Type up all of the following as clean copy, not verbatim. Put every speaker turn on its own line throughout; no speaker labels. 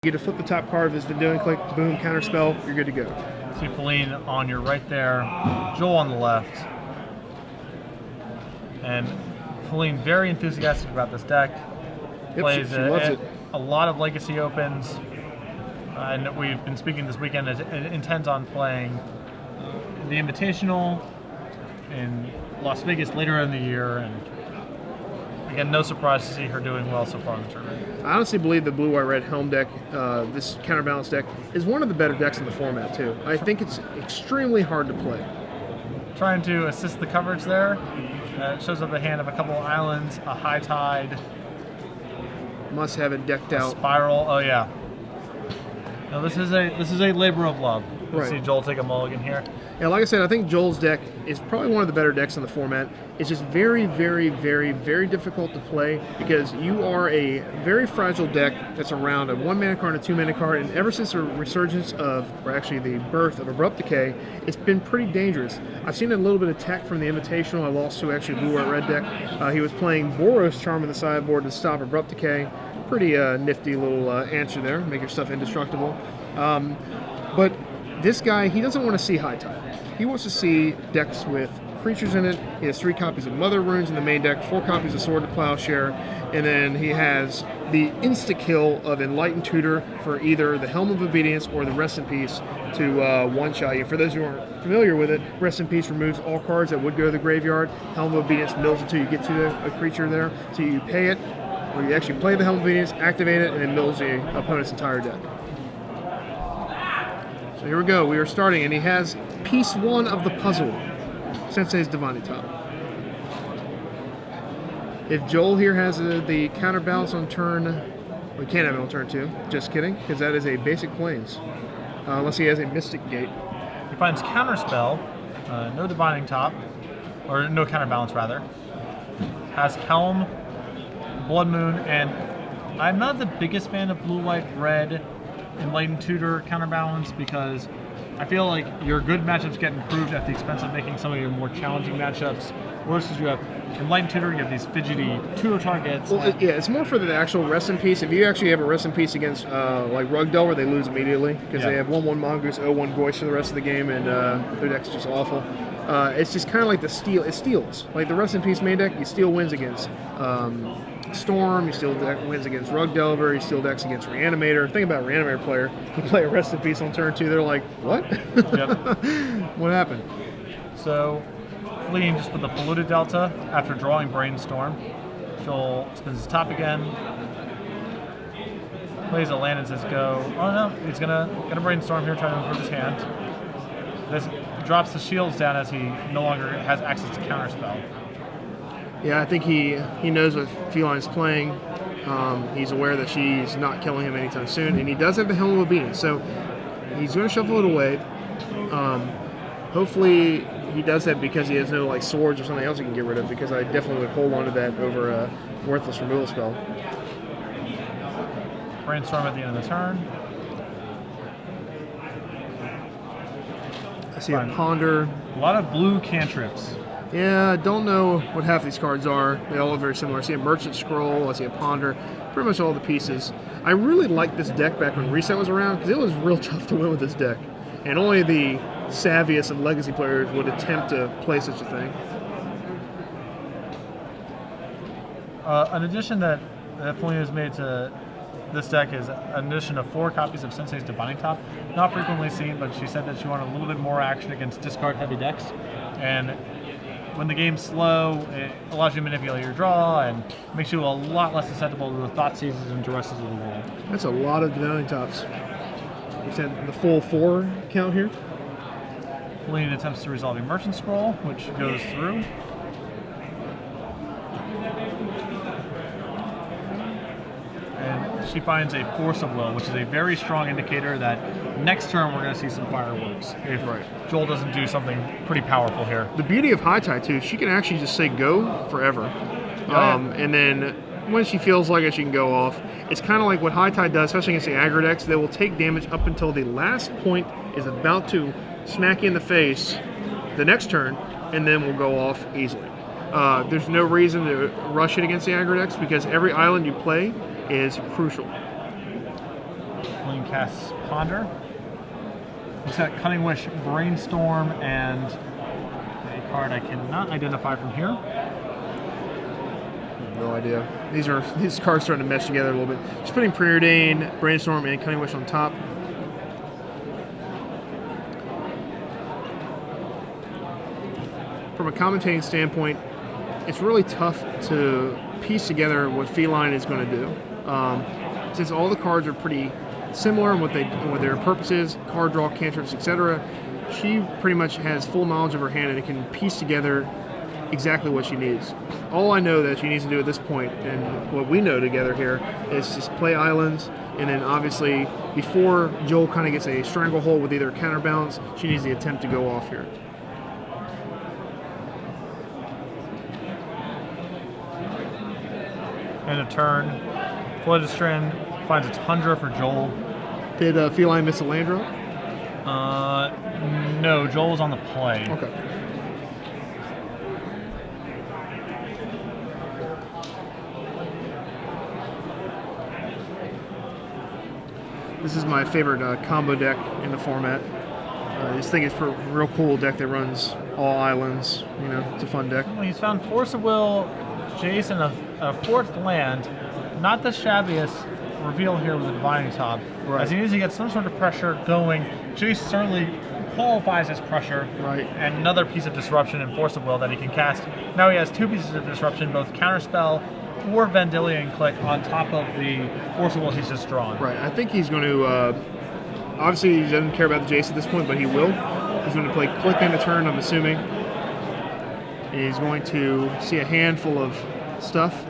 You get to flip the top card of his Doing Click, boom, counter spell, you're good to go.
See Feline on your right there, Joel on the left. And Feline very enthusiastic about this deck.
Yep,
Plays
she loves it.
a lot of Legacy Opens. And we've been speaking this weekend, it intends on playing the Invitational in Las Vegas later in the year. And again, no surprise to see her doing well so far in the tournament.
I honestly believe the blue-white-red Helm deck, this counterbalance deck, is one of the better decks in the format, too. I think it's extremely hard to play.
Trying to assist the coverage there. It shows up the hand of a couple of islands, a High Tide.
Must have it decked out.
Spiral, oh yeah. No, this is a labor of love. You
Right.
see Joel take a mulligan here.
Yeah, like I said, I think Joel's deck is probably one of the better decks in the format. It's just very, very, very, very difficult to play because you are a very fragile deck that's around a 1-mana card and a 2-mana card, and ever since the resurgence of, or actually the birth of Abrupt Decay, it's been pretty dangerous. I've seen a little bit of tech from the Invitational. I lost to actually blue-white-red deck. He was playing Boros Charm on the sideboard to stop Abrupt Decay. Pretty nifty little answer there, make your stuff indestructible. But this guy, he doesn't want to see High Tide. He wants to see decks with creatures in it. He has 3 copies of Mother Runes in the main deck, 4 copies of Sword to Plowshare, and then he has the insta-kill of Enlightened Tutor for either the Helm of Obedience or the Rest in Peace to one-shot you. For those who aren't familiar with it, Rest in Peace removes all cards that would go to the graveyard. Helm of Obedience mills until you get to a creature there, so you pay it, or you actually play the Helm of Obedience, activate it, and it mills the opponent's entire deck. So here we go, we are starting, and he has piece 1 of the puzzle, Sensei's Divine Top. If Joel here has the counterbalance on turn, we can't have it on turn 2, just kidding, because that is a basic plains, unless he has a Mystic Gate.
He finds Counterspell, no Divining Top, or no Counterbalance rather. Has Helm, Blood Moon, and I'm not the biggest fan of blue-white-red Enlightened Tutor counterbalance because I feel like your good matchups get improved at the expense of making some of your more challenging matchups. Worse is you have Enlightened Tutor, you have these fidgety tutor targets.
Well, yeah, it's more for the actual Rest in Peace. If you actually have a Rest in Peace against like Rug Delver, they lose immediately because they have 1/1 Mongoose, 0/1 Goish for the rest of the game, and their deck's just awful. It's just kind of like the steal. It steals. Like the Rest in Peace main deck, you steal wins against Storm, you steal wins against Rug Delver, you steal decks against Reanimator. Think about Reanimator player. You play a Rest in Peace on turn 2, they're like, what?
Yep.
What happened?
So Feline just put the Polluted Delta after drawing Brainstorm. Joel spins his top again. Plays a land and says go. Oh no, he's gonna Brainstorm here, trying to improve his hand. This drops the shields down as he no longer has access to Counterspell.
Yeah, I think he knows what Feline's playing. He's aware that she's not killing him anytime soon, and he does have the Helm of Obedience, so he's going to shuffle it away. Hopefully he does that because he has no like swords or something else he can get rid of, because I definitely would hold on to that over a worthless removal spell.
Brainstorm at the end of the turn.
I see a Ponder.
A lot of blue cantrips.
Yeah, I don't know what half these cards are. They all look very similar. I see a Merchant Scroll, I see a Ponder, pretty much all the pieces. I really liked this deck back when Reset was around because it was real tough to win with this deck. And only the savviest of Legacy players would attempt to play such a thing.
An addition that Feline has made to this deck is an addition of 4 copies of Sensei's Divining Top. Not frequently seen, but she said that she wanted a little bit more action against discard-heavy decks. And when the game's slow, it allows you to manipulate your draw and makes you a lot less susceptible to the Thought Seizes and Duresses of the world.
That's a lot of Divining Tops. You said the full 4 count here?
Feline attempts to resolve a Merchant Scroll, which goes through. And she finds a Force of Will, which is a very strong indicator that next turn we're going to see some fireworks. If Joel doesn't do something pretty powerful here.
The beauty of High Tide, too, she can actually just say go forever. And then when she feels like it, she can go off. It's kind of like what High Tide does, especially against the aggro decks. They will take damage up until the last point is about to smack you in the face the next turn, and then will go off easily. There's no reason to rush it against the aggro decks because every island you play is crucial.
Feline casts Ponder. It's got Cunning Wish, Brainstorm, and a card I cannot identify from here.
No idea. These cards starting to mesh together a little bit. Just putting Preordain, Brainstorm, and Cunning Wish on top. From a commentating standpoint, it's really tough to piece together what Feline is going to do. Since all the cards are pretty similar in what their purpose is, card draw, cantrips, etc., she pretty much has full knowledge of her hand and can piece together exactly what she needs. All I know that she needs to do at this point, and what we know together here, is just play islands, and then obviously before Joel kind of gets a stranglehold with either counterbalance, she needs to attempt to go off here.
And a turn. Philodistrin finds a Tundra for Joel.
Did Feline miss a land drop?
No, Joel was on the play.
Okay. This is my favorite combo deck in the format. This thing is a real cool deck that runs all islands. You know, it's a fun deck.
Well, he's found Force of Will, Jace, and a fourth land. Not the shabbiest reveal here with the Divining Top.
Right.
As he needs to get some sort of pressure going. Jace certainly qualifies as pressure.
Right.
And another piece of disruption in Force of Will that he can cast. Now he has two pieces of disruption, both Counterspell or Vendilion Click on top of the Force of Will he's just drawn.
Right. I think he's going to. Obviously, he doesn't care about the Jace at this point, but he will. He's going to play Click in a turn, I'm assuming. And he's going to see a handful of stuff.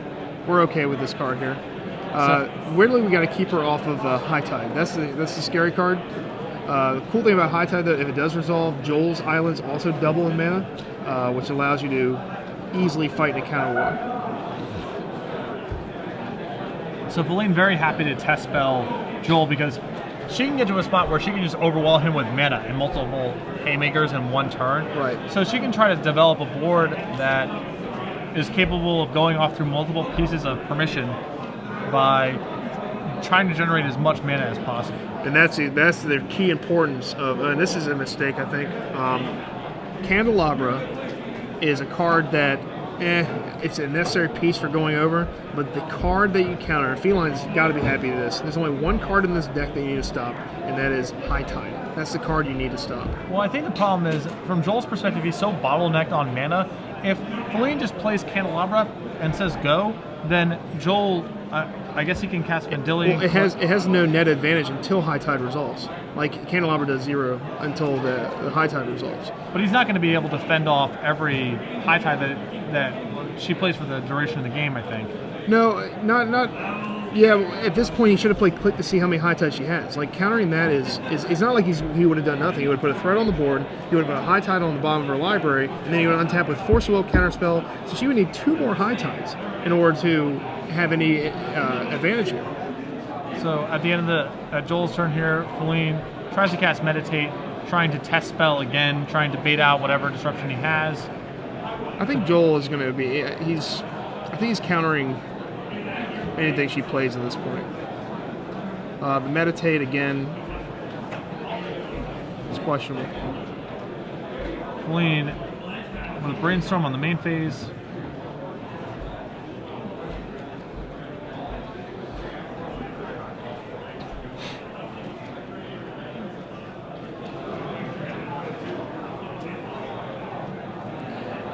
We're okay with this card here. Weirdly, we got to keep her off of High Tide. That's the scary card. The cool thing about High Tide, though, if it does resolve, Joel's Islands also double in mana, which allows you to easily fight in a counter war.
So Feline very happy to test spell Joel because she can get to a spot where she can just overwhelm him with mana and multiple haymakers in one turn.
Right.
So she can try to develop a board that is capable of going off through multiple pieces of permission by trying to generate as much mana as possible.
And that's the key importance of, and this is a mistake, I think. Candelabra is a card that, it's a necessary piece for going over, but the card that you counter, Feline's got to be happy with this. There's only one card in this deck that you need to stop, and that is High Tide. That's the card you need to stop.
Well, I think the problem is, from Joel's perspective, he's so bottlenecked on mana. If Feline just plays Candelabra and says go, then Joel, I guess he can cast Vendilion.
Well, it has no net advantage until High Tide resolves. Like, Candelabra does 0 until the High Tide resolves.
But he's not going to be able to fend off every High Tide that she plays for the duration of the game, I think.
No, not. Yeah, at this point, he should have played Click to see how many High Tides she has. Like, countering that is it's not like he would have done nothing. He would have put a threat on the board, he would have put a High Tide on the bottom of her library, and then he would untap with Force of Will, Counterspell. So she would need 2 more High Tides in order to have any advantage here.
So at the end of Joel's turn here, Feline tries to cast Meditate, trying to test spell again, trying to bait out whatever disruption he has.
I think Joel is going to be. I think he's countering anything she plays at this point. The Meditate again is questionable.
Feline with a Brainstorm on the main phase.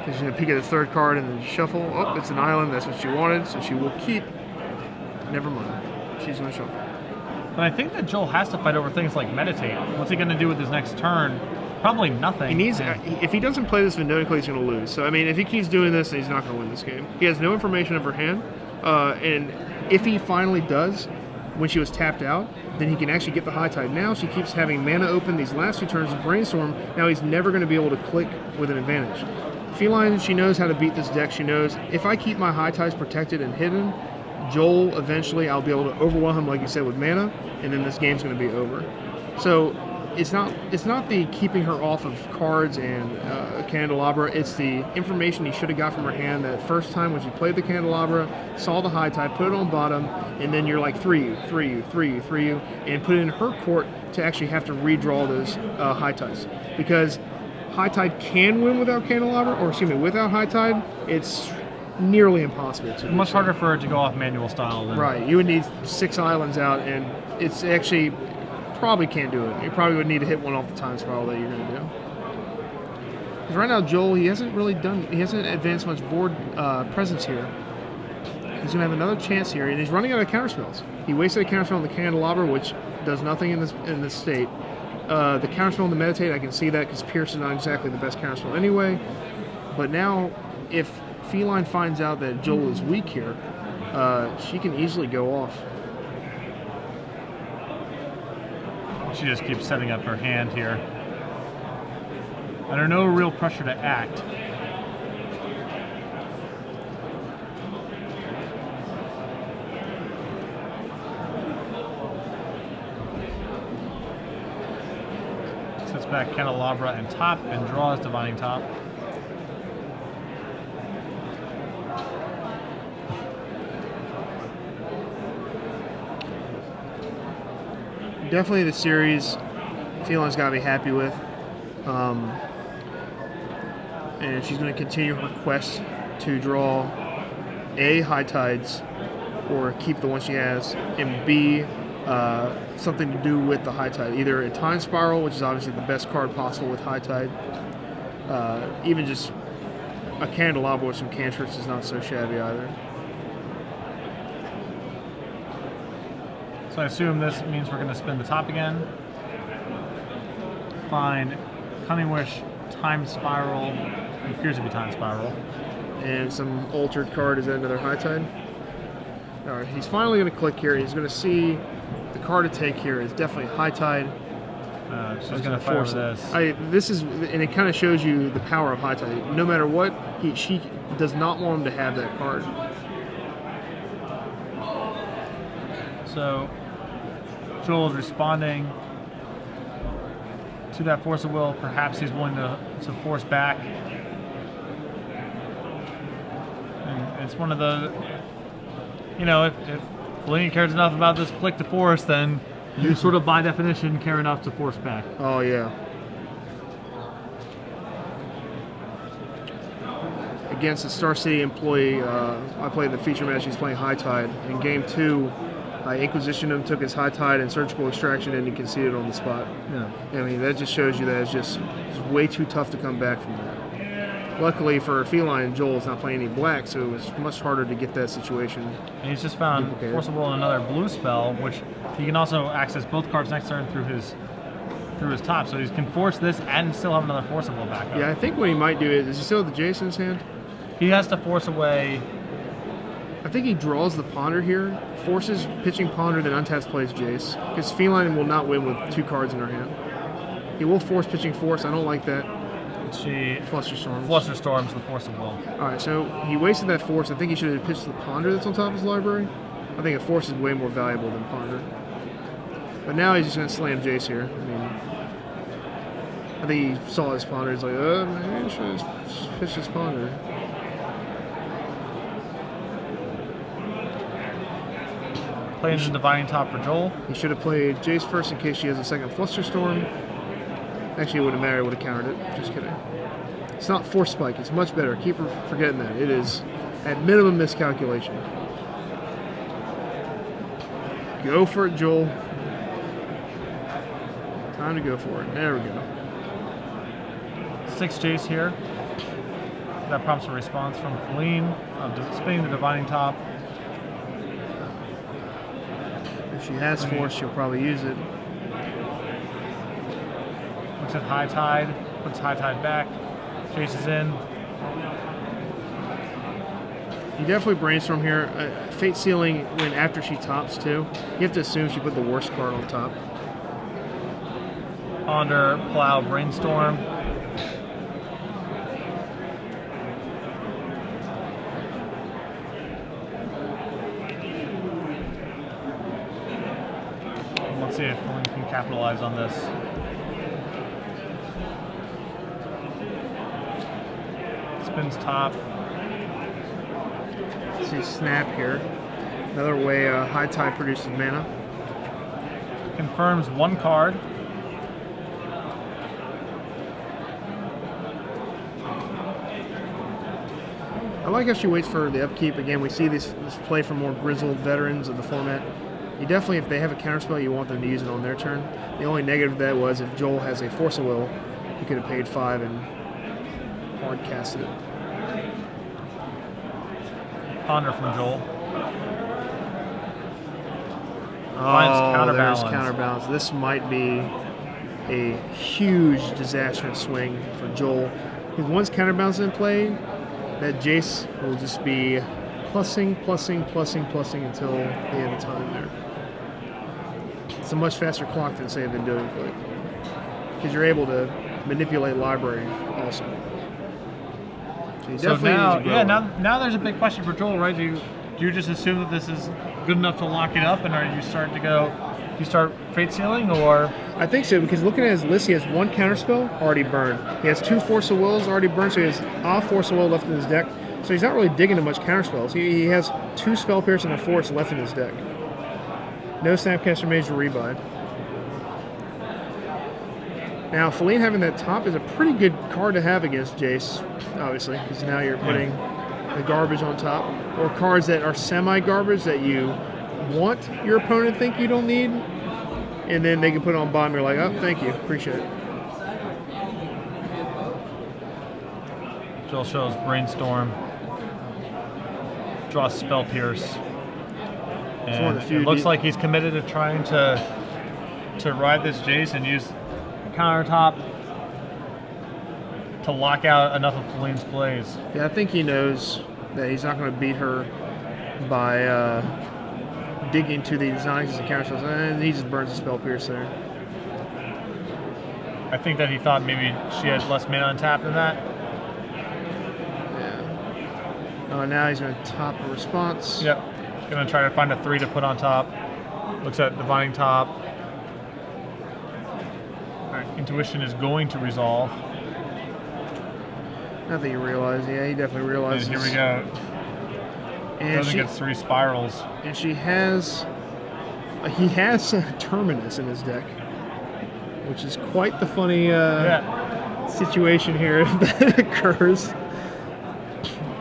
She's going to peek at the third card and then shuffle. Oh, it's an island. That's what she wanted, so she will keep. Never mind. She's going to shuffle.
But I think that Joel has to fight over things like Meditate. What's he going to do with his next turn? Probably nothing.
He needs. If he doesn't play this Vendilion Click, he's going to lose. So, I mean, if he keeps doing this, then he's not going to win this game. He has no information of her hand. And if he finally does, when she was tapped out, then he can actually get the High Tide. Now she keeps having mana open these last 2 turns of Brainstorm. Now he's never going to be able to click with an advantage. Feline, she knows how to beat this deck. She knows if I keep my High Tides protected and hidden, Joel, eventually I'll be able to overwhelm him, like you said, with mana, and then this game's going to be over. So it's not the keeping her off of cards and candelabra. It's the information he should have got from her hand that first time when she played the candelabra, saw the high tide, put it on bottom, and then you're like 3 you, and put it in her court to actually have to redraw those high tides. Because high tide can win without candelabra, or excuse me, without high tide, it's nearly impossible to.
Much harder for her to go off manual style than.
Right, you would need 6 islands out, and it's actually probably can't do it. You probably would need to hit one off the time spiral that you're going to do. Because right now, Joel, he hasn't advanced much board presence here. He's going to have another chance here, and he's running out of counterspells. He wasted a counterspell on the candelabra, which does nothing in this state. The counterspell on the meditate, I can see that because Pierce is not exactly the best counterspell anyway. But now, if Feline finds out that Joel is weak here, she can easily go off.
She just keeps setting up her hand here. Under no real pressure to act. Sets back candelabra and top and draws divining top.
Definitely the series Feline's got to be happy with. And she's going to continue her quest to draw A, high tides, or keep the one she has, and B, something to do with the high tide. Either a time spiral, which is obviously the best card possible with high tide, even just a candelabra with some cantrips is not so shabby either.
So I assume this means we're going to spin the top again. Find Cunning Wish, Time Spiral, it appears to be Time Spiral.
And some altered card, is that another high tide? Alright, he's finally going to click here. He's going to see the card to take here is definitely high tide.
She's going to force this.
And it kind of shows you the power of high tide. No matter what, she does not want him to have that card.
So Joel is responding to that force of will. Perhaps he's willing to force back. And it's one of the, if Feline cares enough about this click to force, then you sort of by definition care enough to force back.
Oh yeah. Against a Star City employee, I played the feature match. He's playing high tide. In game 2, I inquisitioned him, took his high tide and surgical extraction, and he conceded on the spot.
Yeah.
I mean, that just shows you that it's way too tough to come back from that. Luckily for Feline, Joel's not playing any black, so it was much harder to get that situation.
And he's just found Forcible and another blue spell, which he can also access both cards next turn through his top. So he can force this and still have another Forcible back up.
Yeah, I think what he might do is he still have the Jace in his hand?
He has to force away.
I think he draws the Ponder here, forces pitching Ponder, then untaps plays Jace. Because Feline will not win with 2 cards in her hand. He will force pitching Force. I don't like that.
She
Flusterstorms
the Force of Will.
Alright, so he wasted that Force. I think he should have pitched the Ponder that's on top of his library. I think a Force is way more valuable than Ponder. But now he's just going to slam Jace here. I mean, I think he saw his Ponder. He's like, maybe I should have pitched his Ponder.
Playing the Divining Top for Joel.
He should have played Jace first in case she has a second Flusterstorm. Actually, it wouldn't matter. I would have countered it. Just kidding. It's not Force Spike. It's much better. Keep forgetting that. It is, at minimum, miscalculation. Go for it, Joel. Time to go for it. There we go.
6 Jace here. That prompts a response from Feline, spinning the Divining Top.
If she has Force, she'll probably use it.
Looks at high tide, puts high tide back, chases in.
You definitely brainstorm here. Fate Sealing when after she tops too. You have to assume she put the worst card on top.
Ponder, Plow, Brainstorm. Let's see if Feline can capitalize on this. opens top.
Let's see, snap here. Another way High Tide produces mana.
Confirms one card.
I like how she waits for the upkeep. Again, we see this play from more grizzled veterans of the format. You definitely, if they have a counterspell, you want them to use it on their turn. The only negative of that was if Joel has a Force of Will, he could have paid 5 and hard casted it.
Ponder from Joel.
Oh, there's counterbalance. This might be a huge disastrous swing for Joel. Because once counterbalance is in play, that Jace will just be plussing until the end of time there. It's a much faster clock than, say, than doing play. Because you're able to manipulate library also.
So now there's a big question for Joel, right? Do you just assume that this is good enough to lock it up, and are you starting to go, you start fate sealing, or?
I think so, because looking at his list, he has 1 counterspell already burned. He has 2 Force of Wills already burned, so he has a Force of Will left in his deck. So he's not really digging to much counterspells. He has 2 Spell Pierce and a Force left in his deck. No Snapcaster Mage to rebuy. Now, Feline having that top is a pretty good card to have against Jace, obviously, because now you're putting the garbage on top, or cards that are semi-garbage that you want your opponent to think you don't need, and then they can put it on bottom. You're like, oh, thank you, appreciate it.
Joel shows Brainstorm, draws Spell Pierce, and it looks like he's committed to trying to ride this Jace and use countertop to lock out enough of Feline's plays.
Yeah, I think he knows that he's not going to beat her by digging to the designs and counterspells, and he just burns the Spell Pierce there.
I think that he thought maybe she has less mana untapped than that.
Yeah. Now he's going to top a response.
Yep. Going to try to find a 3 to put on top. Looks at Divining Top. Intuition is going to resolve.
Not that you realize. Yeah, he definitely realizes.
And here we go. And doesn't get 3 spirals.
And he has Terminus in his deck, which is quite the funny situation here if that occurs.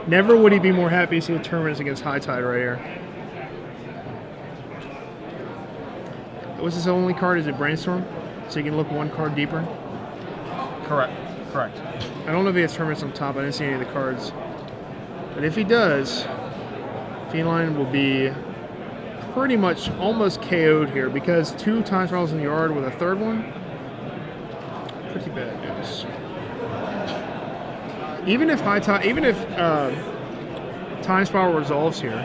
Never would he be more happy to see a Terminus against High Tide right here. Was his only card? Is it Brainstorm? So you can look 1 card deeper?
Correct.
I don't know if he has Terminus on top. I didn't see any of the cards. But if he does, Feline will be pretty much almost KO'd here because 2 Time Spirals in the yard with a 3rd one. Pretty bad news. Even if Time Spiral resolves here,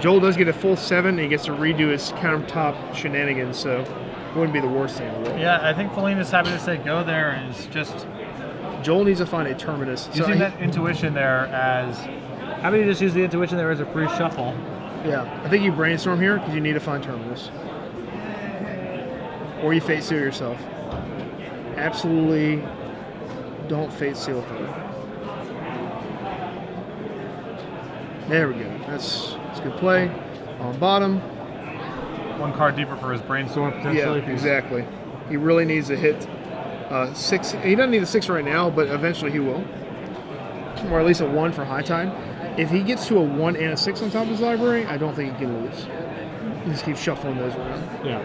Joel does get a full 7 and he gets to redo his countertop shenanigans, so it wouldn't be the worst thing in the world.
Yeah, I think Feline is happy to say go there, and it's just
Joel needs to find a Terminus.
Using that intuition there as... How about you just use the intuition there as a free shuffle?
Yeah, I think you Brainstorm here because you need to find Terminus. Or you Fate Seal yourself. Absolutely don't Fate Seal her. There we go. That's a good play. On bottom.
1 card deeper for his Brainstorm potentially.
Yeah, exactly. He really needs to hit 6. He doesn't need a 6 right now, but eventually he will. Or at least a 1 for High Tide. If he gets to a 1 and a 6 on top of his library, I don't think he can lose. He just keeps shuffling those around.
Yeah.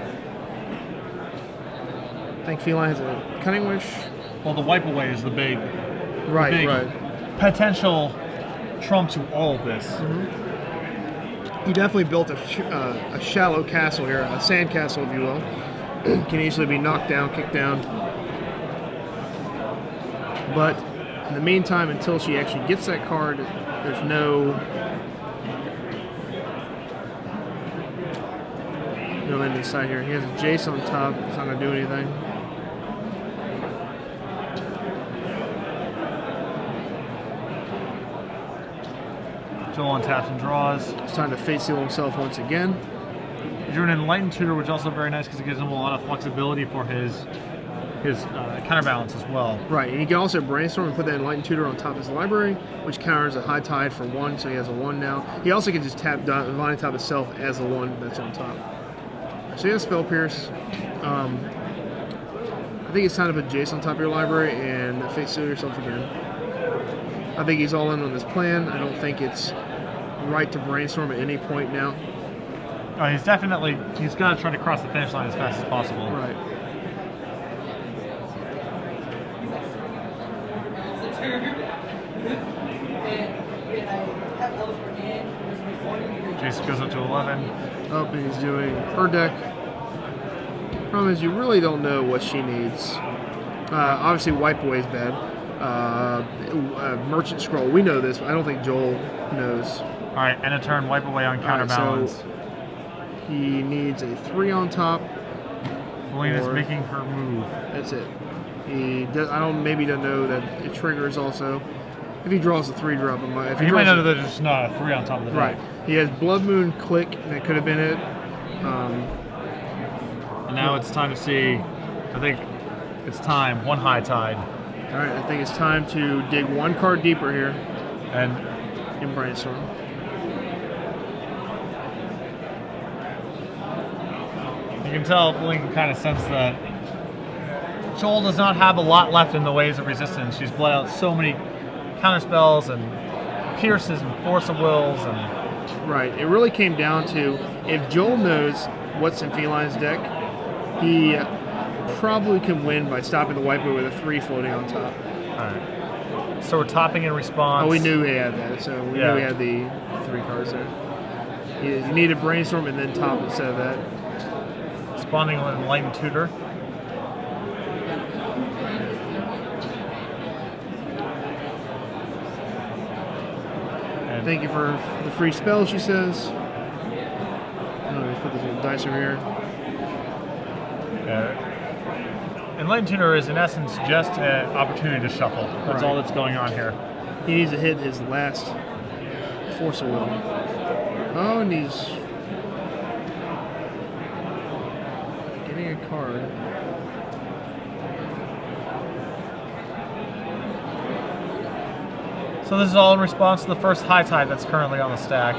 I think Feline has a Cunning Wish.
Well, the wipe away is the big,
right.
potential trump to all of this.
Mm-hmm. He definitely built a shallow castle here, a sand castle, if you will. Can easily be knocked down, kicked down. But in the meantime, until she actually gets that card, there's no end in sight here. He has a Jace on top. It's not going to do anything.
Joel untaps and draws.
It's time to Fate Seal himself once again.
He drew an Enlightened Tutor, which is also very nice because it gives him a lot of flexibility for his his counterbalance as well.
Right, and he can also brainstorm and put that Enlightened Tutor on top of his library, which counters a High Tide for 1, so he has a 1 now. He also can just tap Divine Top itself as a 1 that's on top. So he has Spell Pierce. I think it's time to put Jace on top of your library and face seal yourself again. I think he's all in on this plan. I don't think it's right to brainstorm at any point now.
Oh, he's got to try to cross the finish line as fast as possible.
Right.
Jason goes up to 11.
Oh, and he's doing her deck. Problem is, you really don't know what she needs. Obviously, Wipe Away is bad. Merchant Scroll, we know this, but I don't think Joel knows.
All right, end of turn, Wipe Away on counterbalance.
So he needs a 3 on top.
Feline is making her move.
That's it. He does, maybe doesn't know that it triggers also. If he draws a 3-drop,
He might know that there's just not a 3 on top of the deck.
Right. He has Blood Moon Click, that could have been it.
And now it's time to see, I think it's time, 1 High Tide.
All right, I think it's time to dig 1 card deeper here
And
in Brainstorm.
you can tell, Feline can kind of sense that Joel does not have a lot left in the ways of resistance. She's bled out so many counterspells and pierces and force of wills and
Right. It really came down to if Joel knows what's in Feline's deck, he probably can win by stopping the Wiper with a 3 floating on top.
Alright. So we're topping in response.
Oh, we knew he had that, so we knew he had the 3 cards there. You needed Brainstorm and then top instead of that.
Spawning with Enlightened Tutor.
Thank you for the free spell, she says. Let's put this little dice over here.
Enlightened Tutor is in essence just an opportunity to shuffle. That's all that's going on here.
He needs to hit his last Force of Will. Oh, and he's getting a card.
So this is all in response to the first High Tide that's currently on the stack.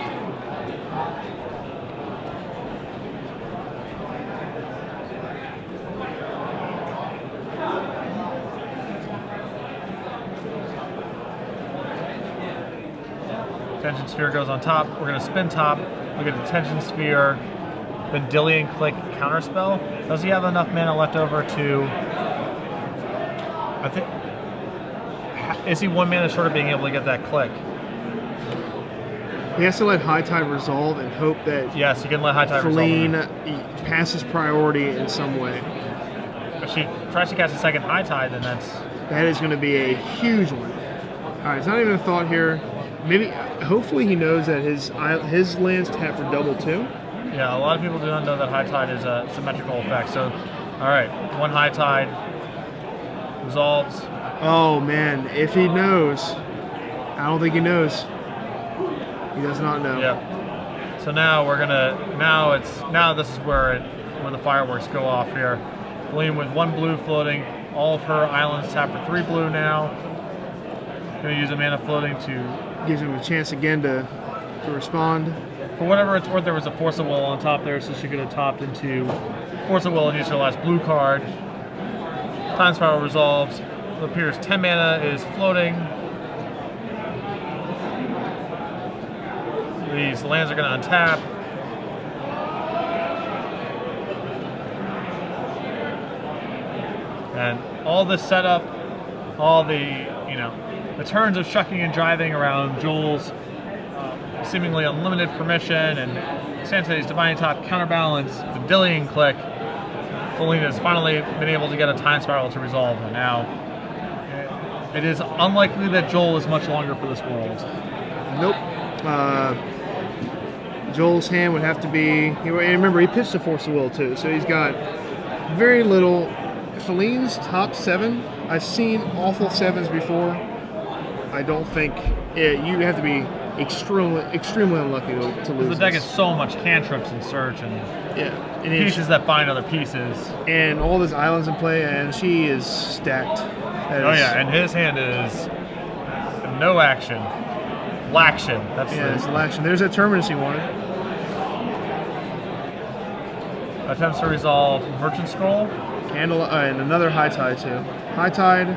Tension Sphere goes on top. We're going to spin top. Look at the Tension Sphere. Vendilion Click counterspell. Does he have enough mana left over to... I think... Is he 1 mana short of being able to get that click?
He has to let High Tide resolve and hope that
yes, he can let High Tide
Feline
resolve.
passes priority in some way.
If she tries to catch a second High Tide, then
that is going to be a huge one. All right, it's not even a thought here. Maybe, hopefully, he knows that his lands tap for double too.
Yeah, a lot of people do not know that High Tide is a symmetrical effect. So, all right, 1 High Tide resolves.
Oh man, if he knows, I don't think he knows. He does not know.
Yeah. So now we're gonna now this is where the fireworks go off here. Feline with 1 blue floating, all of her islands tap for 3 blue now. Gonna use a mana floating to
gives him a chance again to respond.
For whatever it's worth, there was a Force of Will on top there, so she could have topped into Force of Will and used her last blue card. Time Spiral resolves. It appears 10 mana is floating. These lands are going to untap. And all this setup, all the, the turns of shucking and driving around Joel's seemingly unlimited permission and Sensei's Divine Top counterbalance, Vendilion Click, Feline has finally been able to get a Time Spiral to resolve. And now it is unlikely that Joel is much longer for this world.
Nope. Joel's hand would have to be... remember, he pitched a Force of Will too, so he's got very little... Feline's top 7, I've seen awful 7s before. I don't think... you have to be extremely unlucky to lose.
The deck is so much cantrips and search and...
Yeah. And it's-
pieces that find other pieces.
and all those islands in play, and she is stacked. That
Oh
is-
yeah, and his hand is no action. Laction. That's
Yeah, it's
the
action. There's that terminus he wanted.
attempts to resolve Merchant Scroll.
Candle and another High Tide too. High Tide,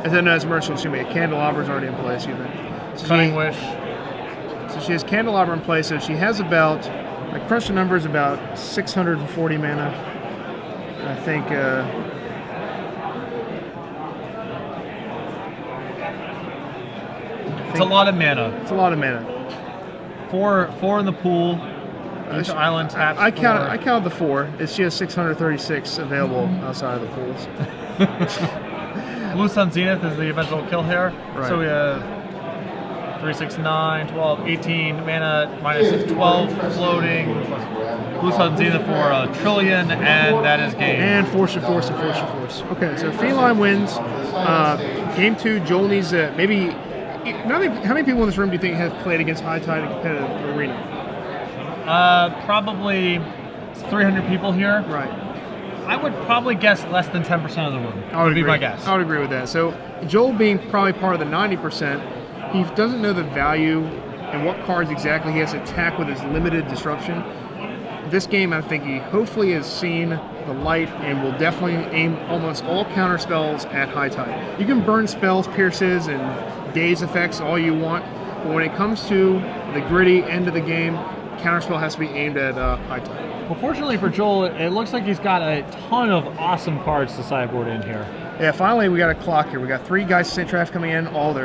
and then as Merchant, excuse me, a Candelabra's already in play. Excuse me. So
Cunning
she,
Wish.
so she has Candelabra in play. So she has about, I crushed the numbers, about 640 mana. I think.
It's a lot of mana.
It's a lot of mana.
Four in the pool. Each island taps.
I counted the 4. She has 636 available outside of the pools.
Blue Sun Zenith is the eventual kill here.
Right.
So we have 3, 6, 9, 12, 18 mana, minus 12 floating. Blue Sun Zenith for a trillion, and that is game.
And force your force and force your force. Okay, so Feline wins. Game 2, Joel needs maybe. How many people in this room do you think have played against High Tide in competitive arena?
Probably 300 people here.
Right.
I would probably guess less than 10% of the room.
I would
be
agree.
my guess.
I would agree with that. So Joel being probably part of the 90%, he doesn't know the value and what cards exactly he has to attack with his limited disruption. This game, I think he hopefully has seen the light and will definitely aim almost all counter spells at High Tide. You can burn spells, pierces, and daze effects all you want, but when it comes to the gritty end of the game, counterspell has to be aimed at High Tide.
Well, fortunately for Joel, it looks like he's got a ton of awesome cards to sideboard in here.
Yeah, finally we got a clock here. We got 3 guys St. Traff coming in, all of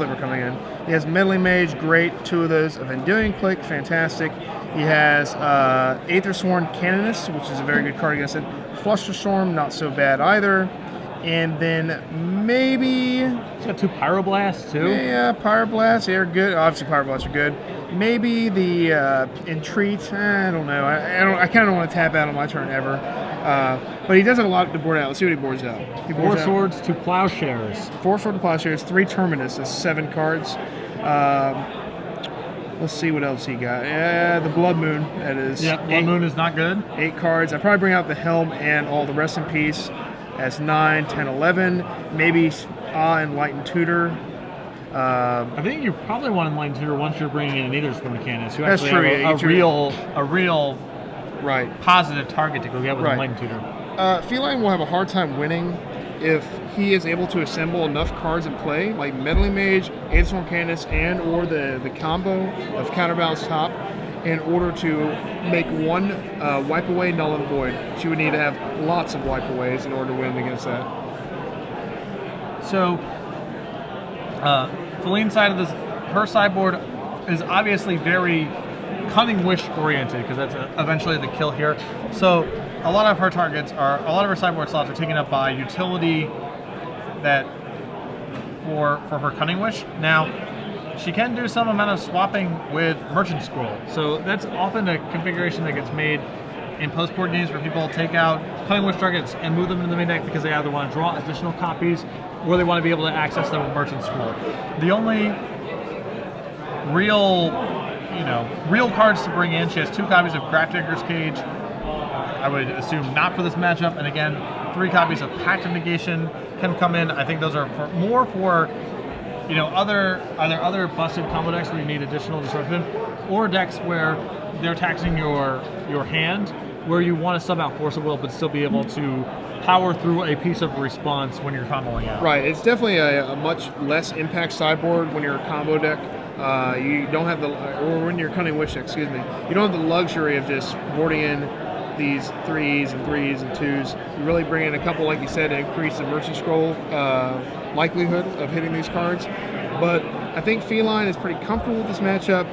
them are coming in. He has Meddling Mage, great, 2 of those. A Venduing Click, fantastic. He has Aethersworn Canonist, which is a very good card against it. Flusterstorm, not so bad either. And then maybe...
He's got 2 Pyroblasts, too.
Yeah, Pyroblast, they're good. Obviously, Pyroblasts are good. Maybe the Entreat, I don't know. I kind of don't want to tap out on my turn ever. But he does have a lot to board out. Let's see what he boards out. He
4
boards out
Swords, 2 Plowshares.
4 Sword to Plowshares, 3 Terminus, that's 7 cards. Let's see what else he got. Yeah, the Blood Moon, that is.
Yep, Blood Moon is not good.
8 cards. I'd probably bring out the Helm and all the Rest in Peace as 9, 10, 11. Maybe Enlightened Tutor.
I think you probably want Enlightened Tutor once you're bringing in an Aethersworn Canonist. You
That's
actually
true,
have
yeah,
a real
Right.
positive target to go get with
Right.
Enlightened Tutor.
Feline will have a hard time winning if he is able to assemble enough cards in play, like Meddling Mage, Aethersworn Canonist, and or the combo of Counterbalance Top, in order to make one Wipe Away Null and Void. She would need to have lots of Wipe Aways in order to win against that.
So, Feline's side of this, her sideboard is obviously very Cunning Wish oriented because that's eventually the kill here. So, a lot of her sideboard slots are taken up by utility that for her Cunning Wish. Now, she can do some amount of swapping with Merchant Scroll. So that's often a configuration that gets made in post-board games where people take out Cunning Wish targets and move them into the main deck because they either want to draw additional copies or they want to be able to access them with Merchant Scroll. The only real cards to bring in, she has 2 copies of Grafdigger's Cage. I would assume not for this matchup, and again, 3 copies of Pact of Negation can come in. I think those are more for other busted combo decks where you need additional disruption, or decks where they're taxing your hand, where you want to sub out Force of Will but still be able to power through a piece of response when you're comboing out.
Right, it's definitely a much less impact sideboard when you're a combo deck. You don't have or when you're Cunning Wish deck, excuse me, you don't have the luxury of just boarding in these 3s and 3s and 2s. You really bring in a couple, like you said, to increase the Merchant Scroll likelihood of hitting these cards. But I think Feline is pretty comfortable with this matchup.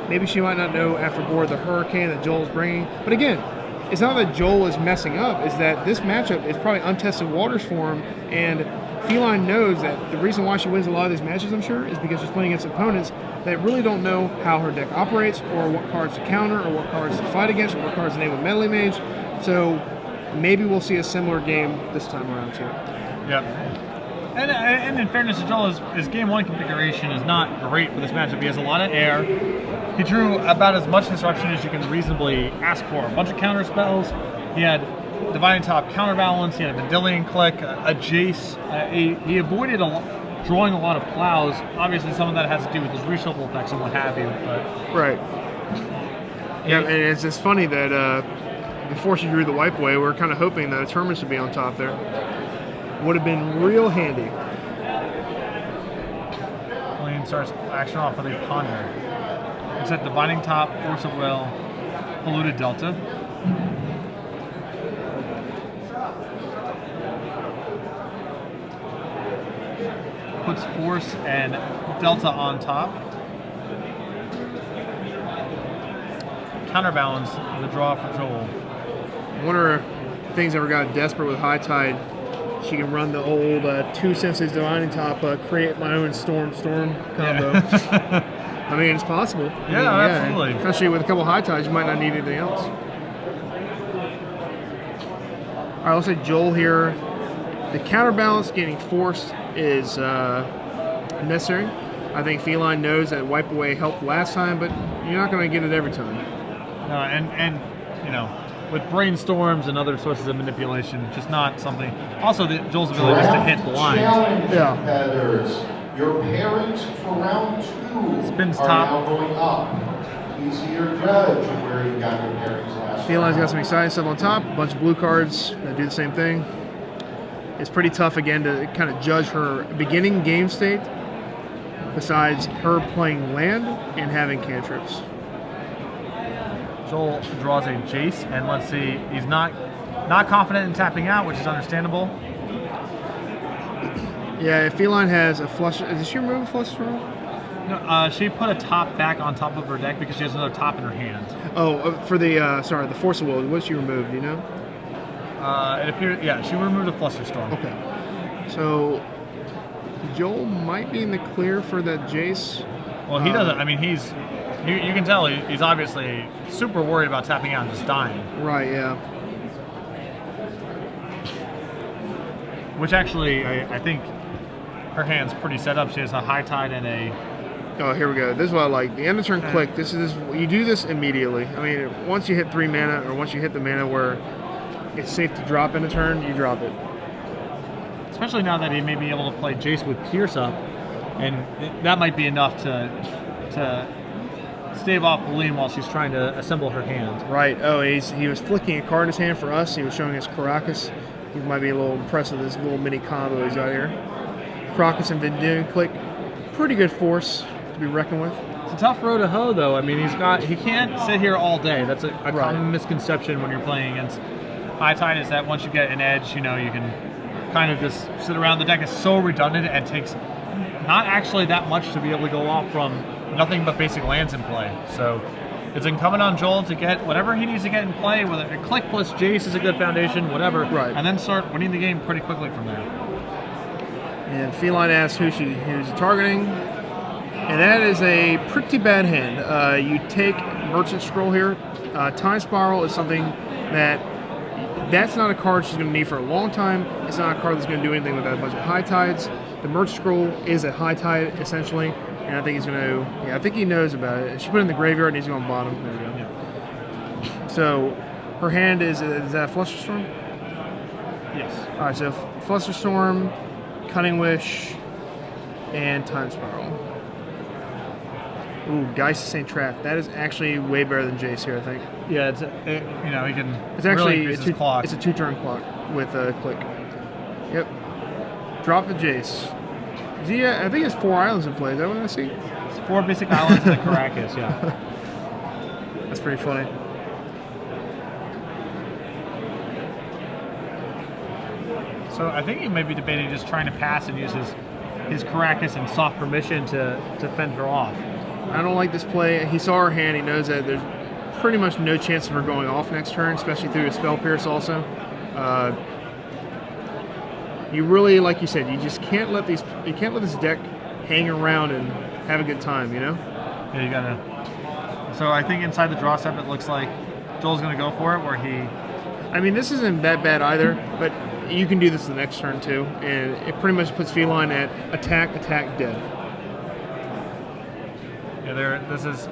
Maybe she might not know after board the Hurricane that Joel's bringing. But again, it's not that Joel is messing up, it's that this matchup is probably untested waters for him, and Feline knows that the reason why she wins a lot of these matches, I'm sure, is because she's playing against opponents that really don't know how her deck operates, or what cards to counter, or what cards to fight against, or what cards to name with Meddling Mage. So maybe we'll see a similar game this time around too.
Yep. And in fairness to Joel, his game 1 configuration is not great for this matchup. He has a lot of air. he drew about as much disruption as you can reasonably ask for. A bunch of counter spells. He had Dividing Top counterbalance. He had a Mendelian Click, a Jace. He avoided drawing a lot of plows. Obviously, some of that has to do with his reshuffle effects and what have you. But
right. Yeah, and it's just funny that before she drew the wipe away, we were kind of hoping that a tournament should be on top there. Would have been real handy.
Feline starts action off with a Ponder. It's at Dividing Top, Force of Will, Polluted Delta. Puts Force and Delta on top. Counterbalance the draw for Joel.
I wonder if things ever got desperate with High Tide. She can run the old 2 senses Dividing Top, create my own Storm combo.
Yeah.
I mean, it's possible.
Yeah, absolutely.
Especially with a couple High Tides, you might not need anything else. All right, let's say Joel here. The counterbalance getting forced is necessary. I think Feline knows that Wipe Away helped last time, but you're not going to get it every time.
No, and you know, with brainstorms and other sources of manipulation, just not something. Also, Joel's ability is to hit blind.
Competitors. Your pairings for round 2
Spins
are
top.
now going up. Easier judge where you got your pairings last
Feline's got
round.
some exciting stuff on top, a bunch of blue cards that do the same thing. It's pretty tough, again, to kind of judge her beginning game state, besides her playing land and having cantrips.
Joel draws a Jace, and let's see, he's not confident in tapping out, which is understandable.
Yeah, if Feline has a flush, did she remove a flush draw?
No, she put a top back on top of her deck because she has another top in her hand.
Oh, for the the Force of Will, what she removed, do you know?
It appears, yeah, she removed a Flusterstorm.
Okay. So, Joel might be in the clear for that Jace.
Well, he doesn't. I mean, you can tell he's obviously super worried about tapping out and just dying.
Right, yeah.
Which actually, I think her hand's pretty set up. She has a High Tide and a.
Oh, here we go. This is what I like. The end of turn click. This is you do this immediately. I mean, once you hit 3 mana, or once you hit the mana where it's safe to drop in a turn, you drop it.
Especially now that he may be able to play Jace with Pierce up, and that might be enough to stave off Feline while she's trying to assemble her hand.
Right. Oh, he was flicking a card in his hand for us. He was showing us Caracas. He might be a little impressed with this little mini combo he's got here. Caracas and Mendelian Click. Pretty good force to be reckoned with.
It's a tough row to hoe, though. I mean, he can't sit here all day. That's a
Right.
common misconception when you're playing against High Tide, is that once you get an edge, you can kind of just sit around. The deck is so redundant and takes not actually that much to be able to go off from nothing but basic lands in play. So it's incumbent on Joel to get whatever he needs to get in play, whether a Click plus Jace is a good foundation, whatever,
Right.
and then start winning the game pretty quickly from there.
And Feline asks who's targeting. And that is a pretty bad hand. You take Merchant Scroll here. Time Spiral is something that's not a card she's going to need for a long time. It's not a card that's going to do anything with that bunch of High Tides. The Merchant Scroll is a High Tide, essentially. And I think he's going to, I think he knows about it. She put it in the graveyard and he's going bottom. There we go.
Yeah.
So her hand is that Flusterstorm?
Yes.
All right, so Flusterstorm, Cunning Wish, and Time Spiral. Ooh, Geist of St. Trap. That is actually way better than Jace here, I think.
Yeah, he can.
It's actually
really his clock.
It's a 2-turn clock with a click. Yep. Drop the Jace. I think it's 4 islands in play. Is that what I see?
It's 4 basic islands and a Caracas. Yeah.
That's pretty funny.
So I think he may be debating just trying to pass and use his Caracas and soft permission to fend her off.
I don't like this play. He saw her hand. He knows that there's pretty much no chance of her going off next turn, especially through a Spell Pierce also. You really, like you said, you just can't let this deck hang around and have a good time,
Yeah, you gotta. So I think inside the draw step, it looks like Joel's gonna go for it, where he.
I mean, this isn't that bad either, but you can do this the next turn too, and it pretty much puts Feline at attack, dead.
Yeah, this is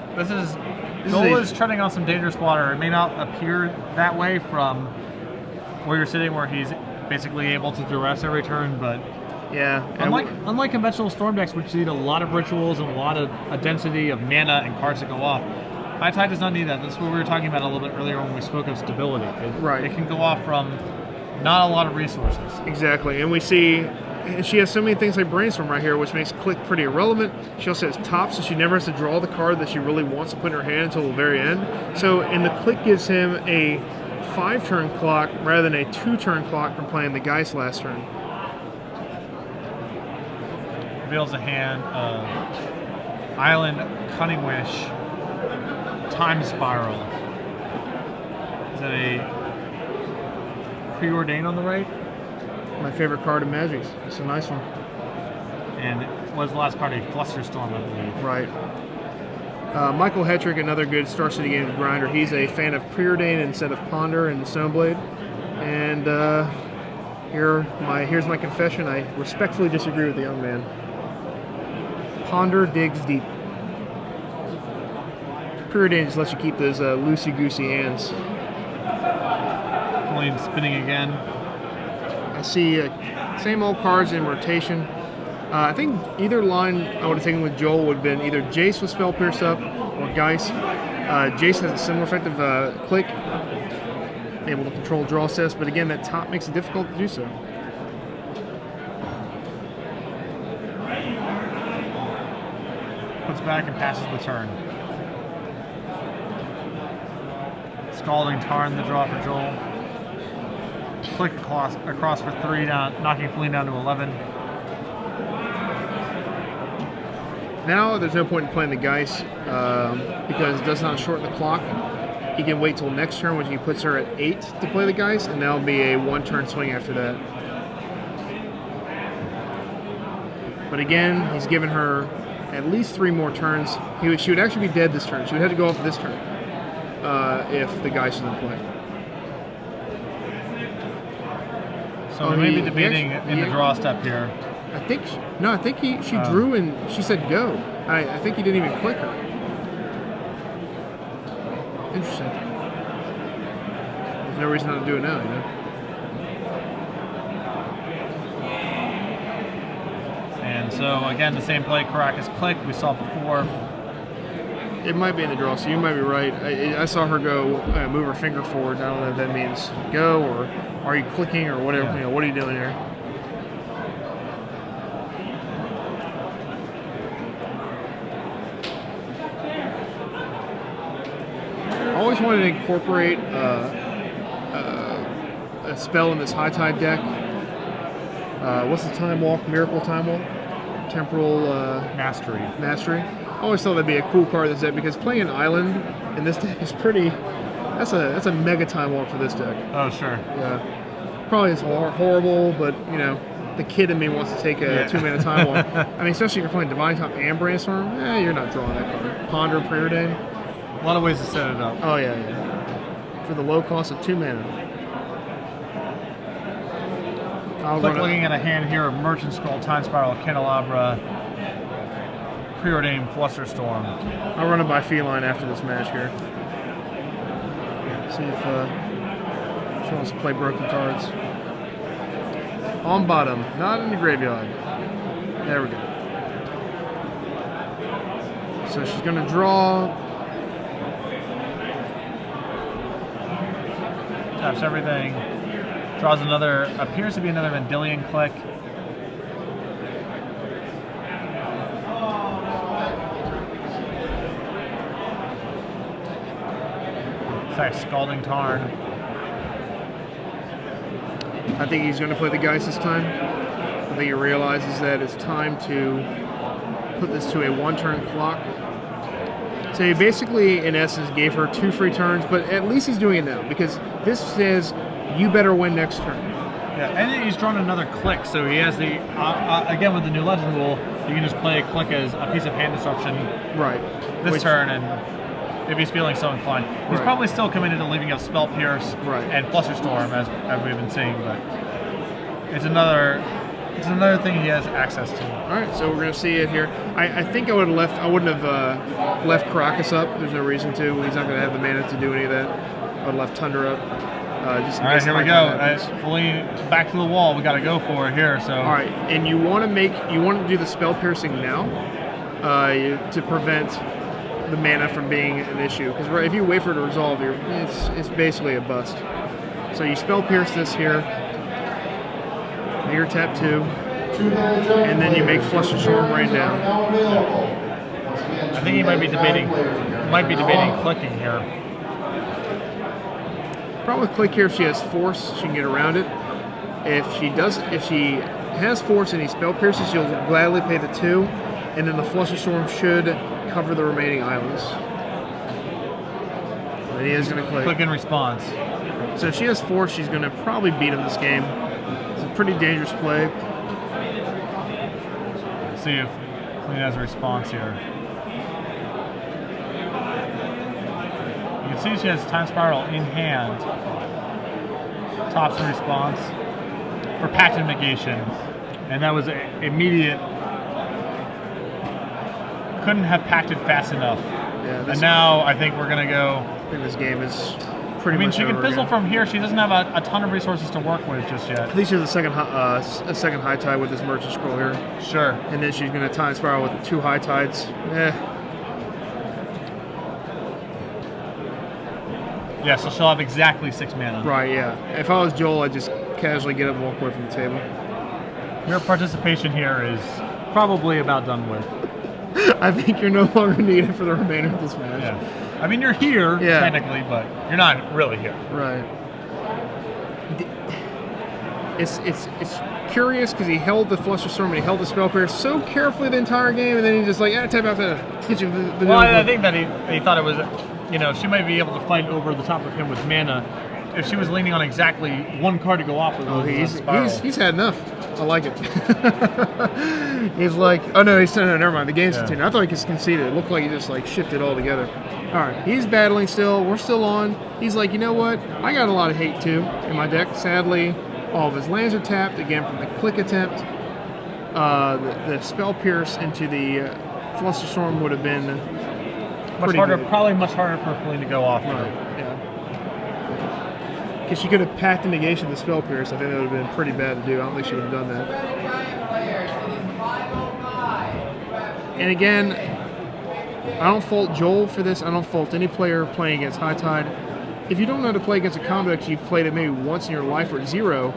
Joel is treading on some dangerous water. It may not appear that way from where you're sitting, where he's basically able to duress every turn, but
Yeah.
unlike conventional storm decks, which need a lot of rituals and a density of mana and cards that go off, High Tide does not need that. That's what we were talking about a little bit earlier when we spoke of stability. It can go off from not a lot of resources.
Exactly, and we see she has so many things like Brainstorm right here, which makes Click pretty irrelevant. She also has Top, so she never has to draw the card that she really wants to put in her hand until the very end. So, and the Click gives him a 5-turn clock rather than a 2-turn clock from playing the Geist last turn.
Reveals a hand of Island, Cunning Wish, Time Spiral. Is that a Preordain on the right?
My favorite card in Magic. It's a nice one.
And was the last card a Flusterstorm, I believe.
Right. Michael Herrick, another good Star City Games grinder. He's a fan of Preordain instead of Ponder and Stoneblade. And here's my confession. I respectfully disagree with the young man. Ponder digs deep. Preordain just lets you keep those loosey-goosey hands.
Feline spinning again.
I see same old cards in rotation. I think either line I would have taken with Joel would have been either Jace with Spell Pierce up or Geist. Jace has a similar effect of Click, able to control draw sets, but again, that Top makes it difficult to do so.
Puts back and passes the turn. Scalding Tarn, the draw for Joel. Click across for 3, down, knocking Feline down to 11.
Now there's no point in playing the Geist because it does not shorten the clock. He can wait till next turn, which he puts her at 8 to play the Geist, and that'll be a 1-turn swing after that. But again, he's given her at least 3 more turns. She would actually be dead this turn. She would have to go off this turn if the Geist is in play.
So we may be debating in the draw step here.
I think she drew and she said go. I think he didn't even click her. Interesting. There's no reason not to do it now, you know.
And so again, the same play, Caracas Click we saw before.
It might be in the draw, so you might be right. I saw her go move her finger forward. I don't know if that means go or are you clicking or whatever.
Yeah.
You know, what are you doing here? I always wanted to incorporate a spell in this High Tide deck. What's the Time Walk? Miracle Time Walk? Temporal
Mastery.
I always thought that'd be a cool card in this deck because playing an island in this deck is pretty. That's a mega Time Walk for this deck.
Oh sure.
Yeah, probably is horrible, but you know, the kid in me wants to take a 2-mana Time Walk. I mean, especially if you're playing Divine Top and Brainstorm, you're not drawing that card. Ponder, Preordain.
A lot of ways to set it up.
Oh yeah. For the low cost of 2 mana.
Click looking at a hand here of Merchant Scroll, Time Spiral, Candelabra, Preordain, Flusterstorm.
I'll run it by Feline after this match here. See if she wants to play broken cards. On bottom, not in the graveyard. There we go. So she's going to draw.
Taps everything. Draws another, appears to be another Vendilion Click. Sorry, Scalding Tarn.
I think he's going to play the Geist this time. I think he realizes that it's time to put this to a 1-turn clock. So he basically, in essence, gave her 2 free turns, but at least he's doing it now because this says you better win next turn.
Yeah, and then he's drawn another Click, so he has the, again with the new Legend rule, you can just play a Click as a piece of hand disruption this turn, and if he's feeling so inclined. He's probably still committed to leaving up Spell Pierce and Flusterstorm, as we've been seeing, but it's another It's another thing he has access to.
All right, so we're gonna see it here. I think I would have left. I wouldn't have left Caracas up. There's no reason to. He's not gonna have the mana to do any of that. I would have left Tundra up. Just
All right, here we go. Feline, back to the wall. We got to go for it here. So.
All right, and you want to do the spell piercing now to prevent the mana from being an issue. Because if you wait for it to resolve, it's basically a bust. So you spell pierce this here. Your tap 2, and then you make Fluster Storm rain down.
I think he might be debating clicking here.
Problem with click here, if she has force, she can get around it. If she has force and he spell pierces, she'll gladly pay the 2, and then the Fluster Storm should cover the remaining islands. And he is going to click.
Click in response.
So if she has force, she's going to probably beat him this game. It's a pretty dangerous play.
Let's see if Feline has a response here. You can see she has Time Spiral in hand. Tops in response for Pact of Negation. And that was immediate. Couldn't have pacted fast enough.
Yeah,
and now I think we're going to go.
I think this game is pretty much
she can
over
fizzle
again.
from here. She doesn't have a ton of resources to work with just yet.
At least she has a second high tide with this Merchant Scroll here.
Sure.
And then she's going to Time Spiral with the 2 high tides.
Yeah, so she'll have exactly 6 mana.
Right, yeah. If I was Joel, I'd just casually get up and walk away from the table.
Your participation here is probably about done with.
I think you're no longer needed for the remainder of this match.
Yeah. I mean, you're here, technically, but you're not really here.
Right. It's curious because he held the Fluster Storm and he held the Spell Pierce so carefully the entire game, and then he just like, tap out to hit you.
Well, I think that he thought it was, she might be able to fight over the top of him with mana if she was leaning on exactly 1 card to go off with.
He's had enough. I like it. He's like, oh no, never mind. The game's continuing. I thought he was conceded. It looked like he just like shifted all together. All right, he's battling still. We're still on. He's like, you know what? I got a lot of hate too in my deck. Sadly, all of his lands are tapped again from the click attempt. The Spell Pierce into the Fluster Storm would have been
much harder. Probably much harder for Feline to go off.
Right. Yeah. Because she could have packed the negation of the Spell Pierce. I think that would have been pretty bad to do. I don't think she would have done that. And again, I don't fault Joel for this. I don't fault any player playing against High Tide. If you don't know how to play against a combo deck you've played it maybe once in your life or 0,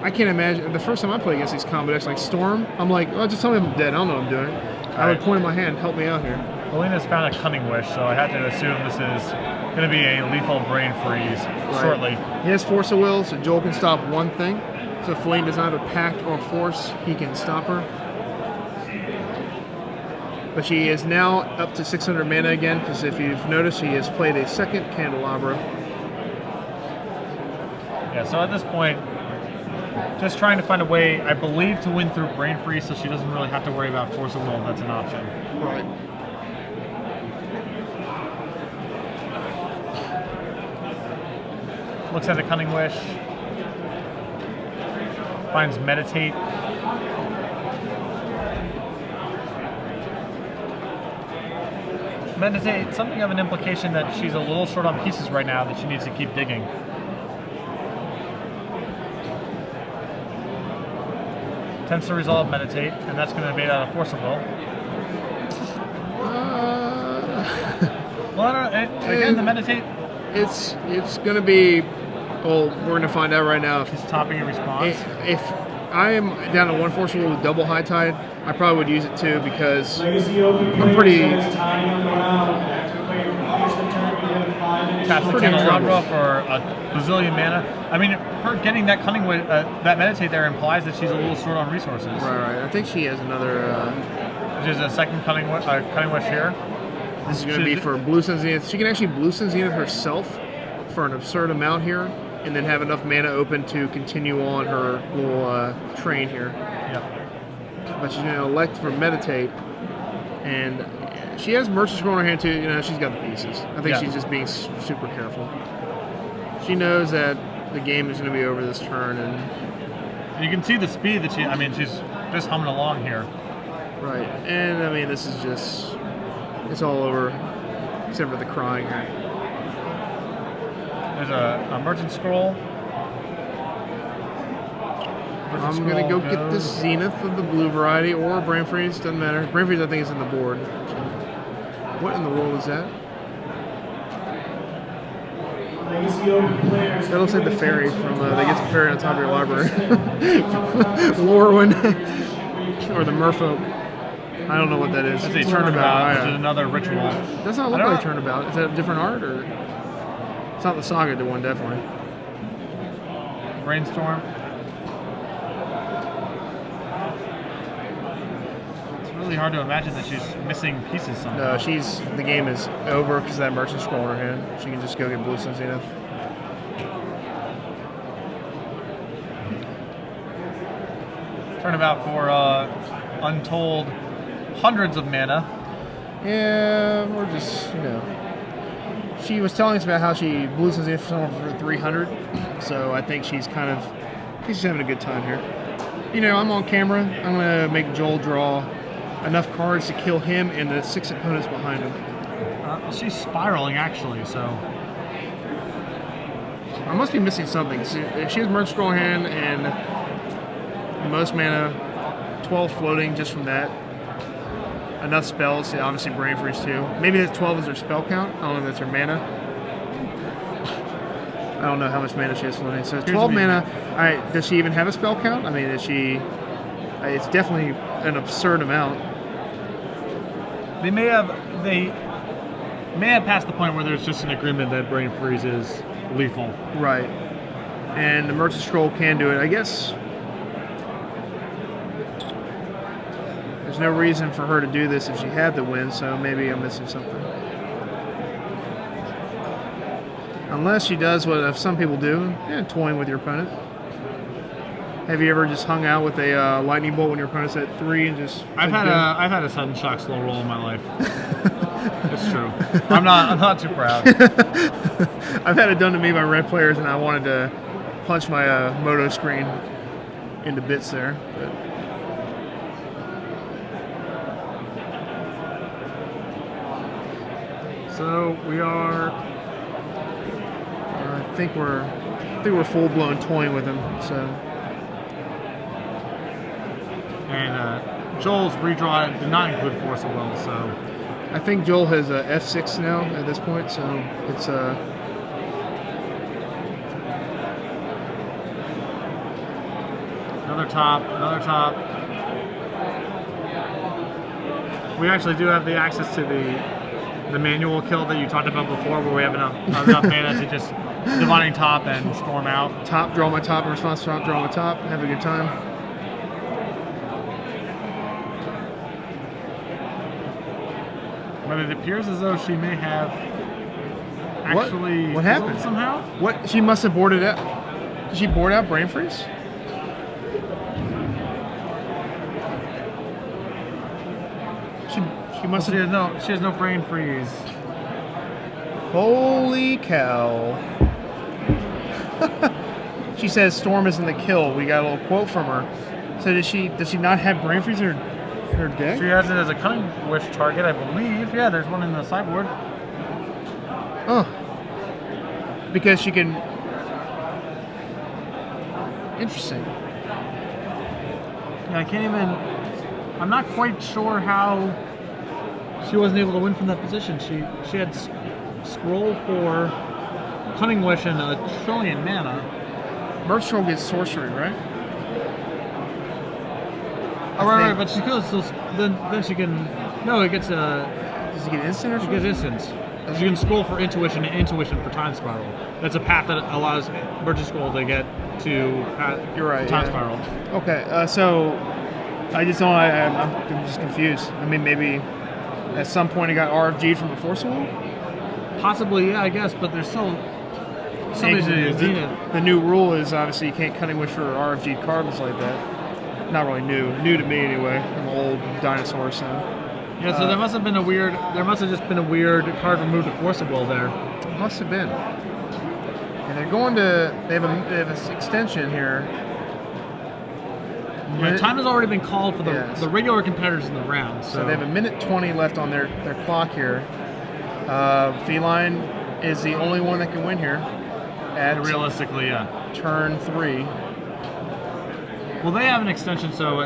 I can't imagine. The first time I played against these combo decks like Storm, I'm like, oh, just tell me I'm dead. I don't know what I'm doing. I would point in my hand, help me out here.
Feline has found a Cunning Wish, so I had to assume this is going to be a lethal brain freeze shortly.
He has Force of Will, so Joel can stop one thing. So if Feline does not have a Pact or Force, he can stop her. But she is now up to 600 mana again, because if you've noticed, she has played a second Candelabra.
Yeah, so at this point, just trying to find a way, I believe, to win through Brain Freeze, so she doesn't really have to worry about Force of Will. That's an option.
Right.
Looks at the Cunning Wish. Finds Meditate. Meditate, something of an implication that she's a little short on pieces right now, that she needs to keep digging. Tends to resolve Meditate, and that's going to evade out of Force of Will. Well, I don't, again, the Meditate.
It's going to be. Well, we're going to find out right now.
She's topping a response.
If I am down to 1 Force of Will with double High Tide, I probably would use it too because I'm pretty.
Taps the Candelabra for a bazillion mana. I mean, her getting that Cunning Wish, that Meditate there implies that she's a little short on resources.
Right. I think she has another.
There's a second Cunning Wish here.
This is going to be for Blue Sun Zenith. She can actually Blue Sun Zenith herself for an absurd amount here, and then have enough mana open to continue on her little train here.
Yep.
But she's going to elect for Meditate, and she has Merchant Scroll in her hand too. She's got the pieces. I think she's just being super careful. She knows that the game is going to be over this turn, and
You can see the speed that I mean, she's just humming along here.
Right, and I mean, this is just, it's all over, except for the crying here.
There's a merchant scroll.
I'm going to go get the Zenith of the blue variety, or Brain Freeze, doesn't matter. Brain Freeze, I think, is in the board. What in the world is that? That looks like the fairy from, they get the fairy on top of your library. Lorwyn, or the Merfolk. I don't know what that is.
That's a turnabout, which is
Yeah.
another ritual.
Does not look like a turnabout. Is that a different art, or? It's not the Saga one, definitely.
Brainstorm. It's really hard to imagine that she's missing pieces somehow.
No, the game is over because of that merchant scroll in her hand. She can just go get Blue Sun Zenith.
Turnabout for untold hundreds of mana.
Yeah, we're just, she was telling us about how she Blue Sun Zenith for 300, so I think she's having a good time here. I'm on camera. I'm going to make Joel draw enough cards to kill him and the 6 opponents behind him.
She's spiraling, actually, so...
I must be missing something. If she has Merge Scroll in hand and the most mana, 12 floating just from that, enough spells, obviously Brain Freeze too. Maybe that 12 is her spell count. I don't know if that's her mana. I don't know how much mana she has floating. So 12 mana. Alright, does she even have a spell count? I mean, is she... It's definitely an absurd amount.
They may have passed the point where there's just an agreement that Brain Freeze is lethal.
Right. And the Merchant Scroll can do it. I guess there's no reason for her to do this if she had the win, so maybe I'm missing something. Unless she does what some people do, toying with your opponent. Have you ever just hung out with a lightning bolt when your opponent's at 3 and just?
I've had a sudden shock slow roll in my life. It's true. I'm not too proud.
I've had it done to me by red players, and I wanted to punch my moto screen into bits there. But. So we are. I think we're full blown toying with him. So.
And Joel's redraw did not include Force of Will, so
I think Joel has a F6 now at this point, so it's
another top. We actually do have the access to the manual kill that you talked about before, where we have enough mana to just divining top and storm out.
Top, draw my top, in response to top, draw my top, have a good time.
But it appears as though she may have actually
what happened
somehow.
What she must have boarded out. Did she board out Brain Freeze? She must have.
She has no Brain Freeze.
Holy cow! She says Storm isn't the kill. We got a little quote from her. So does she not have Brain Freeze in her deck?
She has it as a Cunning Wish target, I believe. Yeah, there's one in the sideboard.
Oh. Because she can... Interesting.
Yeah, I can't even... I'm not quite sure how she wasn't able to win from that position. She had Scroll for Cunning Wish and a trillion mana.
Merch Troll gets sorcery, right?
Oh, right, but she goes, so then she can... No, it gets a...
Does he get instant or
She
something?
gets instants. She can scroll for Intuition and Intuition for Time Spiral. That's a path that allows Merchant Scroll to get to
You're right,
Time
yeah.
Spiral.
Okay, so I just don't... I'm just confused. I mean, maybe at some point it got RFG'd from the Force Wall?
Possibly, yeah, I guess, but there's still...
The new rule is obviously you can't Cunning Wish for RFG cards like that. Not really new to me anyway. I'm an old dinosaur, so.
Yeah, so there must have just been a weird card removed to Force of Will there.
Must have been. And they're going to. They have an extension here.
Yeah, time has already been called for
Yes.
the regular competitors in the round.
So they have a minute 20 left on their clock here. Feline is the only one that can win here at
realistically, yeah.
turn 3.
Well, they have an extension, so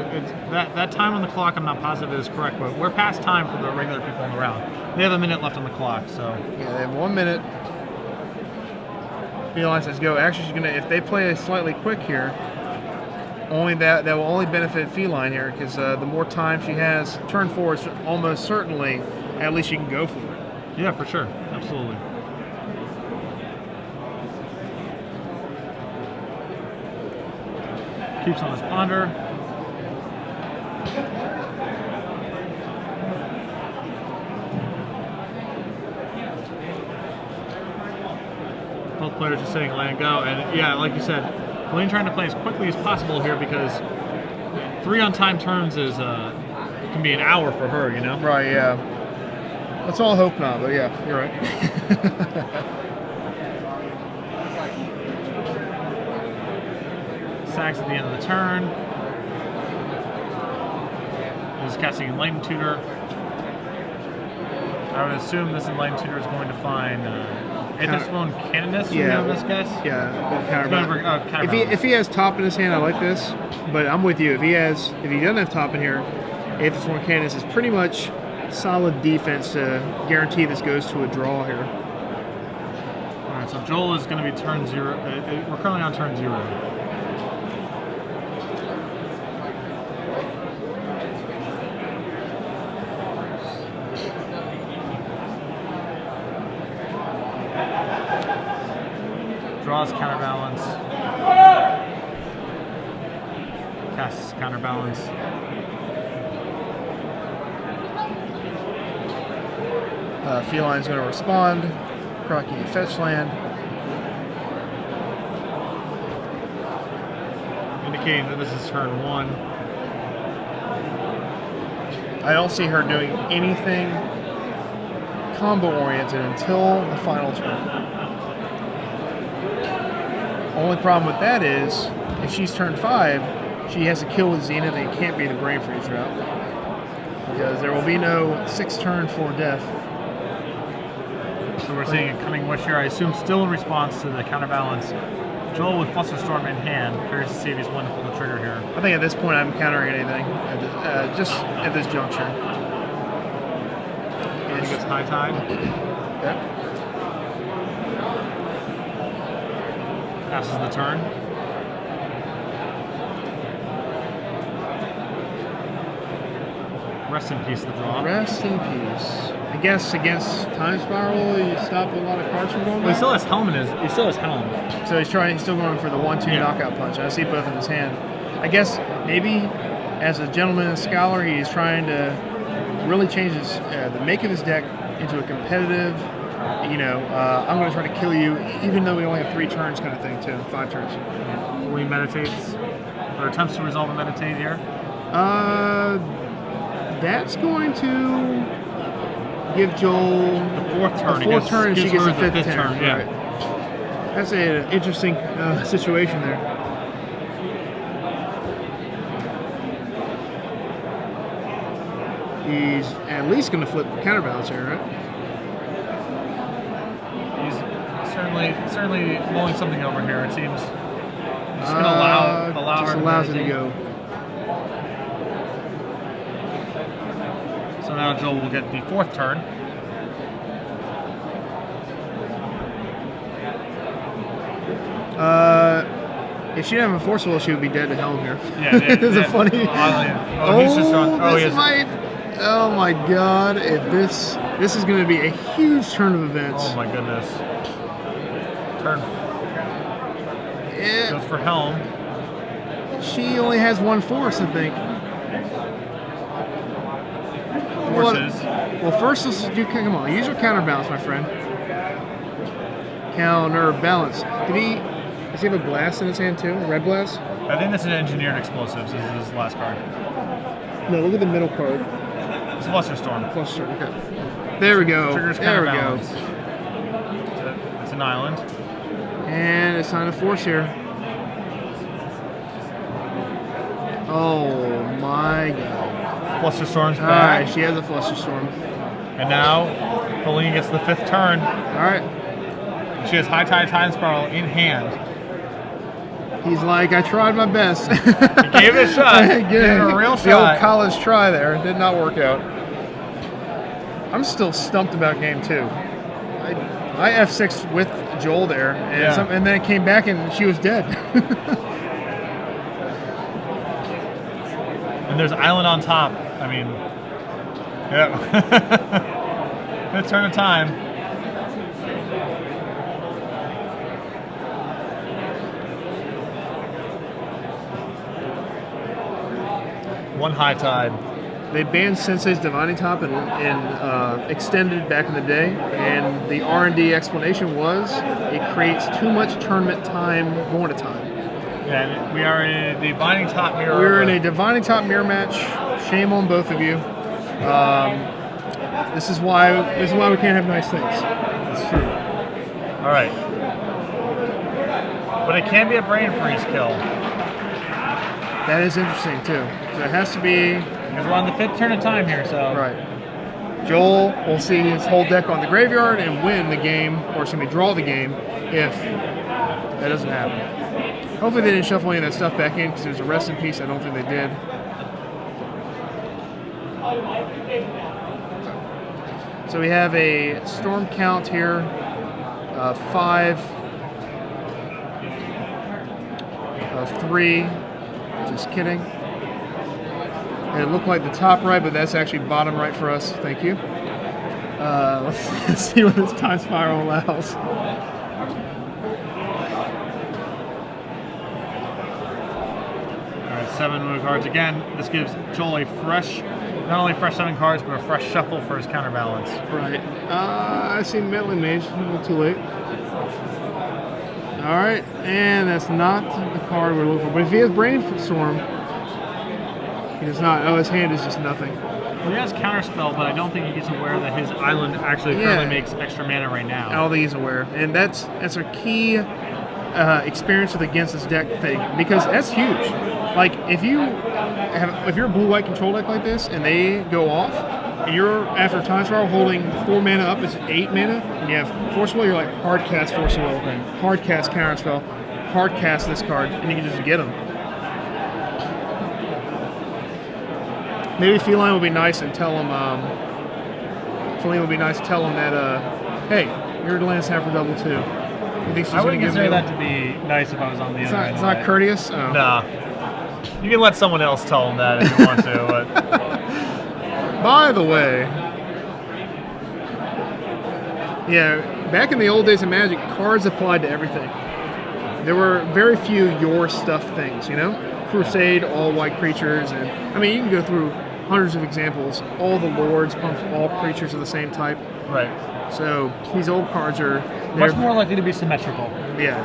that time on the clock, I'm not positive is correct, but we're past time for the regular people in the round. They have a minute left on the clock, so.
Yeah, they have 1 minute. Feline says go. Actually, she's gonna. If they play slightly quick here, only that will only benefit Feline here because the more time she has, turn 4 is almost certainly at least she can go for it.
Yeah, for sure, absolutely. Keeps on his ponder. Both players are saying land go, and yeah, like you said, Feline trying to play as quickly as possible here because 3 on-time turns is can be an hour for her, you know?
Right, yeah. Let's all hope not, but yeah, you're right.
Sags at the end of the turn. Is casting Enlightened Tutor. I would assume this Enlightened Tutor is going to find Aetherspawn Canonist, you know, this guess?
Yeah,
counterbalance.
if he has top in his hand, I like this, but I'm with you. If he doesn't have top in here, Aetherspawn Canonist is pretty much solid defense to guarantee this goes to a draw here.
Alright, so Joel is going to be turn 0. We're currently on turn 0. Draws counterbalance. Casts counterbalance.
Feline's going to respond, cracking a fetch land.
Indicating that this is turn 1.
I don't see her doing anything combo-oriented until the final turn. Only problem with that is, if she's turn 5, she has to kill with Zenith and it can't be the Brain Freeze route. Because there will be no 6 turn for death.
So we're seeing a Cunning Wish here, I assume still in response to the counterbalance. Joel with Flusterstorm in hand, curious to see if he's willing to pull the trigger here.
I think at this point I'm countering anything, just at this juncture.
I think it's high tide.
Yeah.
Passes the turn. Rest in peace, the draw.
Rest in peace. I guess against Time Spiral, you stop a lot of cards from going
Well, he
back.
still has Helm in his. He still has Helm.
So he's still going for the 1-2
Yeah.
knockout punch. I see both in his hand. I guess maybe as a gentleman and scholar, he's trying to really change the make of his deck into a competitive, I'm going to try to kill you, even though we only have 3 turns kind of thing too, 5 turns.
Fully meditates, or attempts to resolve and meditate here.
That's going to give Joel
The 4th turn.
a 4th turn, and she gets
her
a 5th turn.
turn. Yeah.
Right. That's an interesting situation there. He's at least going to flip counterbalance here, right?
He's certainly mulling something over here. It seems. Just going to allow
just
her.
allows it to go.
So now Joel will get the 4th turn.
If she didn't have a Force Will, she would be dead to Helm here.
Yeah,
It's a funny.
He's just on. Oh, he
this
has.
might. Oh my God! If this is going to be a huge turn of events.
Oh my goodness. Turn.
Yeah.
Goes for Helm.
She only has 1 Force, I think.
Forces.
Well, first let's do. Come on, use your counterbalance, my friend. Counterbalance. Does he have a blast in his hand too? A red blast?
I think that's an engineered explosives. This is his last card.
No, look at the middle card.
It's Flusterstorm.
Plus, okay. There we go.
Triggers
There we go.
counterbalance. It's an island.
And it's time to force here. Oh my god.
Flusterstorm's
All
back.
right, she has a Flusterstorm.
And now, Feline gets the 5th turn.
All right.
She has High Tide Time Spiral in hand.
He's like, I tried my best.
He gave it a shot. Gave it a real
The old
shot.
college try there did not work out. I'm still stumped about game 2. I F6 with Joel there, and,
Yeah.
and then it came back and she was dead.
And there's Island on top. I mean, yeah. 5th turn of time. One High Tide.
They banned Sensei's Divining Top and extended back in the day, and the R&D explanation was it creates too much tournament time going to time.
And we are in a Divining Top mirror.
We're in a Divining Top mirror match. Shame on both of you. This is why we can't have nice things. It's true.
All right. But it can be a brain freeze kill.
That is interesting too. So it has to be
Because we're on the 5th turn of time here, so.
right. Joel will see his whole deck on the graveyard and win the game, or excuse me, draw the game if that doesn't happen. Hopefully they didn't shuffle any of that stuff back in because there's a rest in peace. I don't think they did. So we have a storm count here, 5 of 3. Just kidding. And it looked like the top right, but that's actually bottom right for us. Thank you. Let's see what this time spiral allows.
All right, 7 move cards. Again, this gives Joel a fresh, not only fresh 7 cards, but a fresh shuffle for his counterbalance.
Right. I see Meddling Mage. A little too late. All right, and that's not the card we're looking for. But if he has Brainstorm, he does not. Oh, his hand is just nothing.
Well, he has Counterspell, but I don't think he's aware that his island actually currently makes extra mana right now.
I don't think he's aware, and that's a key experience with against this deck thing because that's huge. Like if you're a blue-white control deck like this and they go off, and you're after time spiral holding 4 mana up, it's 8 mana, and you have Force Will, you're like hard cast Force Will, hard cast Counterspell, hard cast this card, and you can just get them. Maybe Feline would be nice and tell him. Feline would be nice to tell him that, hey, you're land snap for double 2. You think she's
I wouldn't
give
consider
me
that to be nice if I was on the other end.
It's not courteous. Oh.
Nah. You can let someone else tell him that if you want to. But
By the way, yeah, back in the old days of Magic, cards applied to everything. There were very few your stuff things, you know? Crusade, all white creatures, and I mean, you can go through hundreds of examples. All the lords pump all creatures of the same type.
right.
So these old cards are
Much more likely to be symmetrical.
Yeah.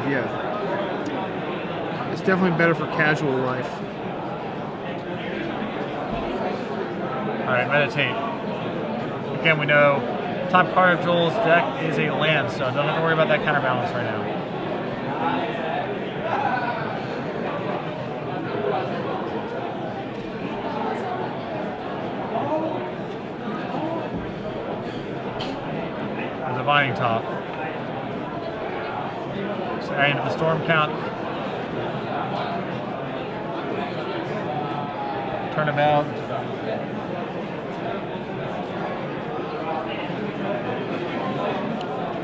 It's definitely better for casual life.
All right, meditate. Again, we know top card of Joel's deck is a land, so don't have to worry about that counterbalance right now. There's a Divining Top. So adding to the storm count. Turnabout.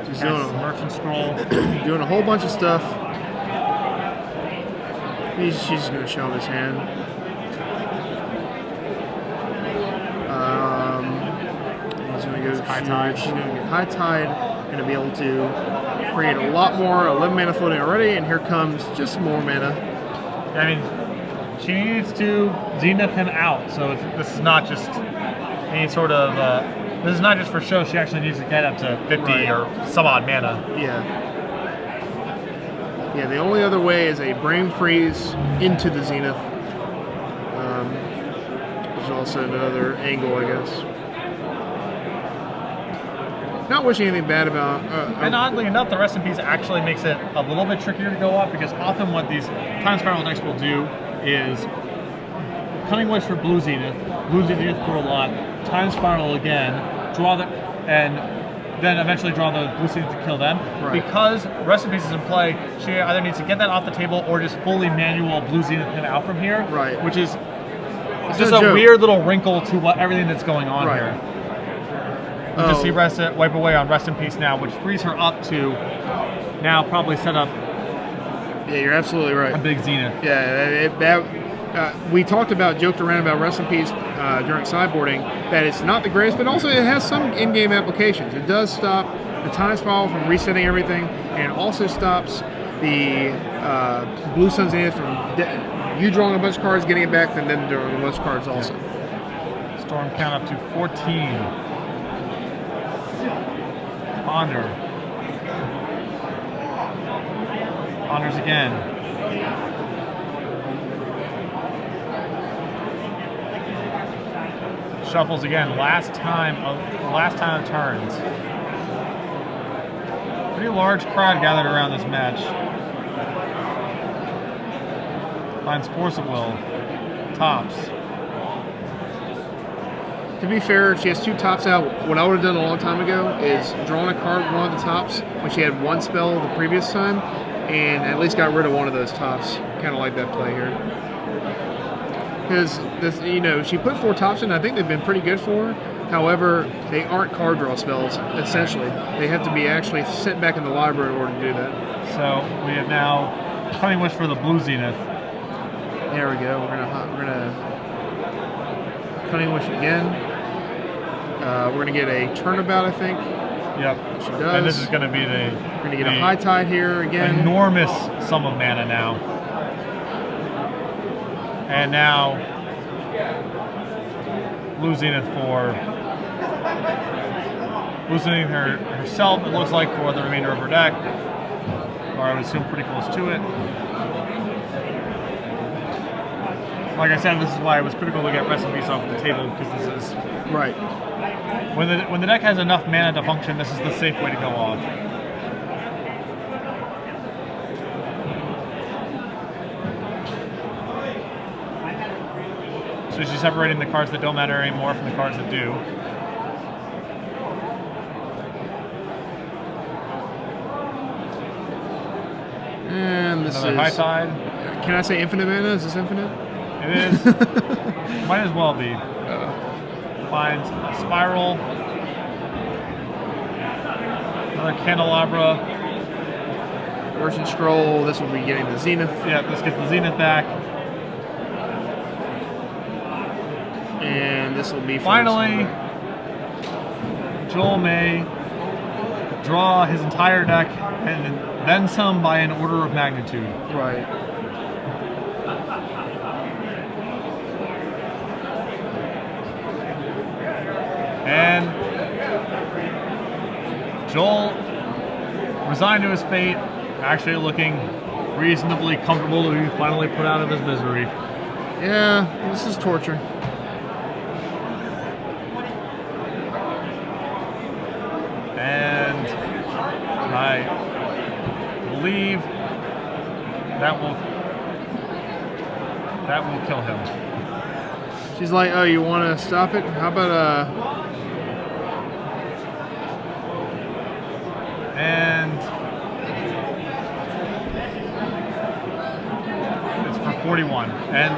Just
Cast Merchant Scroll.
doing a whole bunch of stuff. She's just going to show him his hand. He's going to go
High Tide.
She's going to get High Tide. Going to be able to create a lot more. 11 mana floating already, and here comes just more mana.
I mean, she needs to zenith him out, so this is not just any sort of. This is not just for show. She actually needs to get up to 50
Right.
or some odd mana.
Yeah. Yeah, the only other way is a Brain Freeze into the Zenith. There's also another angle, I guess. Not wishing anything bad about...
And oddly enough, the Rest in Peace actually makes it a little bit trickier to go off because often what these Time Spiral decks will do is Cunning Wish for Blue Zenith for a lot, Time Spiral again, draw the, and then eventually draw the Blue Zenith to kill them.
Right.
Because Rest in Peace is in play, she either needs to get that off the table or just fully manual Blue Zenith him out from here.
Right.
Which is
It's
just
no
a
joke.
weird little wrinkle to everything that's going on
Right.
here. You just see wipe away on Rest in Peace now, which frees her up to now probably set up
Yeah, you're absolutely right.
a big Zenith.
Yeah, we joked around about Rest in Peace during sideboarding, that it's not the greatest, but also it has some in-game applications. It does stop the time spiral from resetting everything, and it also stops the Blue Sun Zenith from you drawing a bunch of cards, getting it back, and then drawing a bunch of cards also.
Storm count up to 14. Ponder. Ponders again. Shuffles again. Last time of turns. Pretty large crowd gathered around this match. Finds Force of Will. Tops.
To be fair, she has 2 tops out. What I would have done a long time ago is drawn a card with one of the tops when she had 1 spell the previous time, and at least got rid of one of those tops. Kind of like that play here. Because she put 4 tops in. I think they've been pretty good for her. However, they aren't card draw spells. Essentially, they have to be actually sent back in the library in order to do that.
So we have now Cunning Wish for the Blue Zenith.
There we go. We're gonna Cunning Wish again. We're gonna get a turnabout, I think.
Yep.
She does.
And this is going to be
We're gonna get a high tide here again.
enormous sum of mana now. And now Blue Zenith for Blue Zenith herself, it looks like, for the remainder of her deck. Or I would assume pretty close to it. Like I said, this is why it was critical to get Rest in Peace off the table, because this is
Right.
when the deck has enough mana to function, this is the safe way to go off. So she's separating the cards that don't matter anymore from the cards that do.
And this
Another
is
high tide.
Can I say infinite mana? Is this infinite?
It is. Might as well be. Finds a spiral. Another candelabra.
Merchant Scroll. This will be getting the Zenith.
Yeah, this gets the Zenith back.
And this will be
Finally, Joel may draw his entire deck and then some by an order of magnitude.
Right.
And Joel, resigned to his fate, actually looking reasonably comfortable to be finally put out of his misery.
Yeah, this is torture.
And I believe that will kill him.
She's like, oh, you want to stop it? How about
And it's for 41. And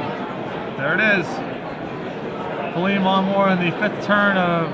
there it is. Feline Longmore in the 5th turn of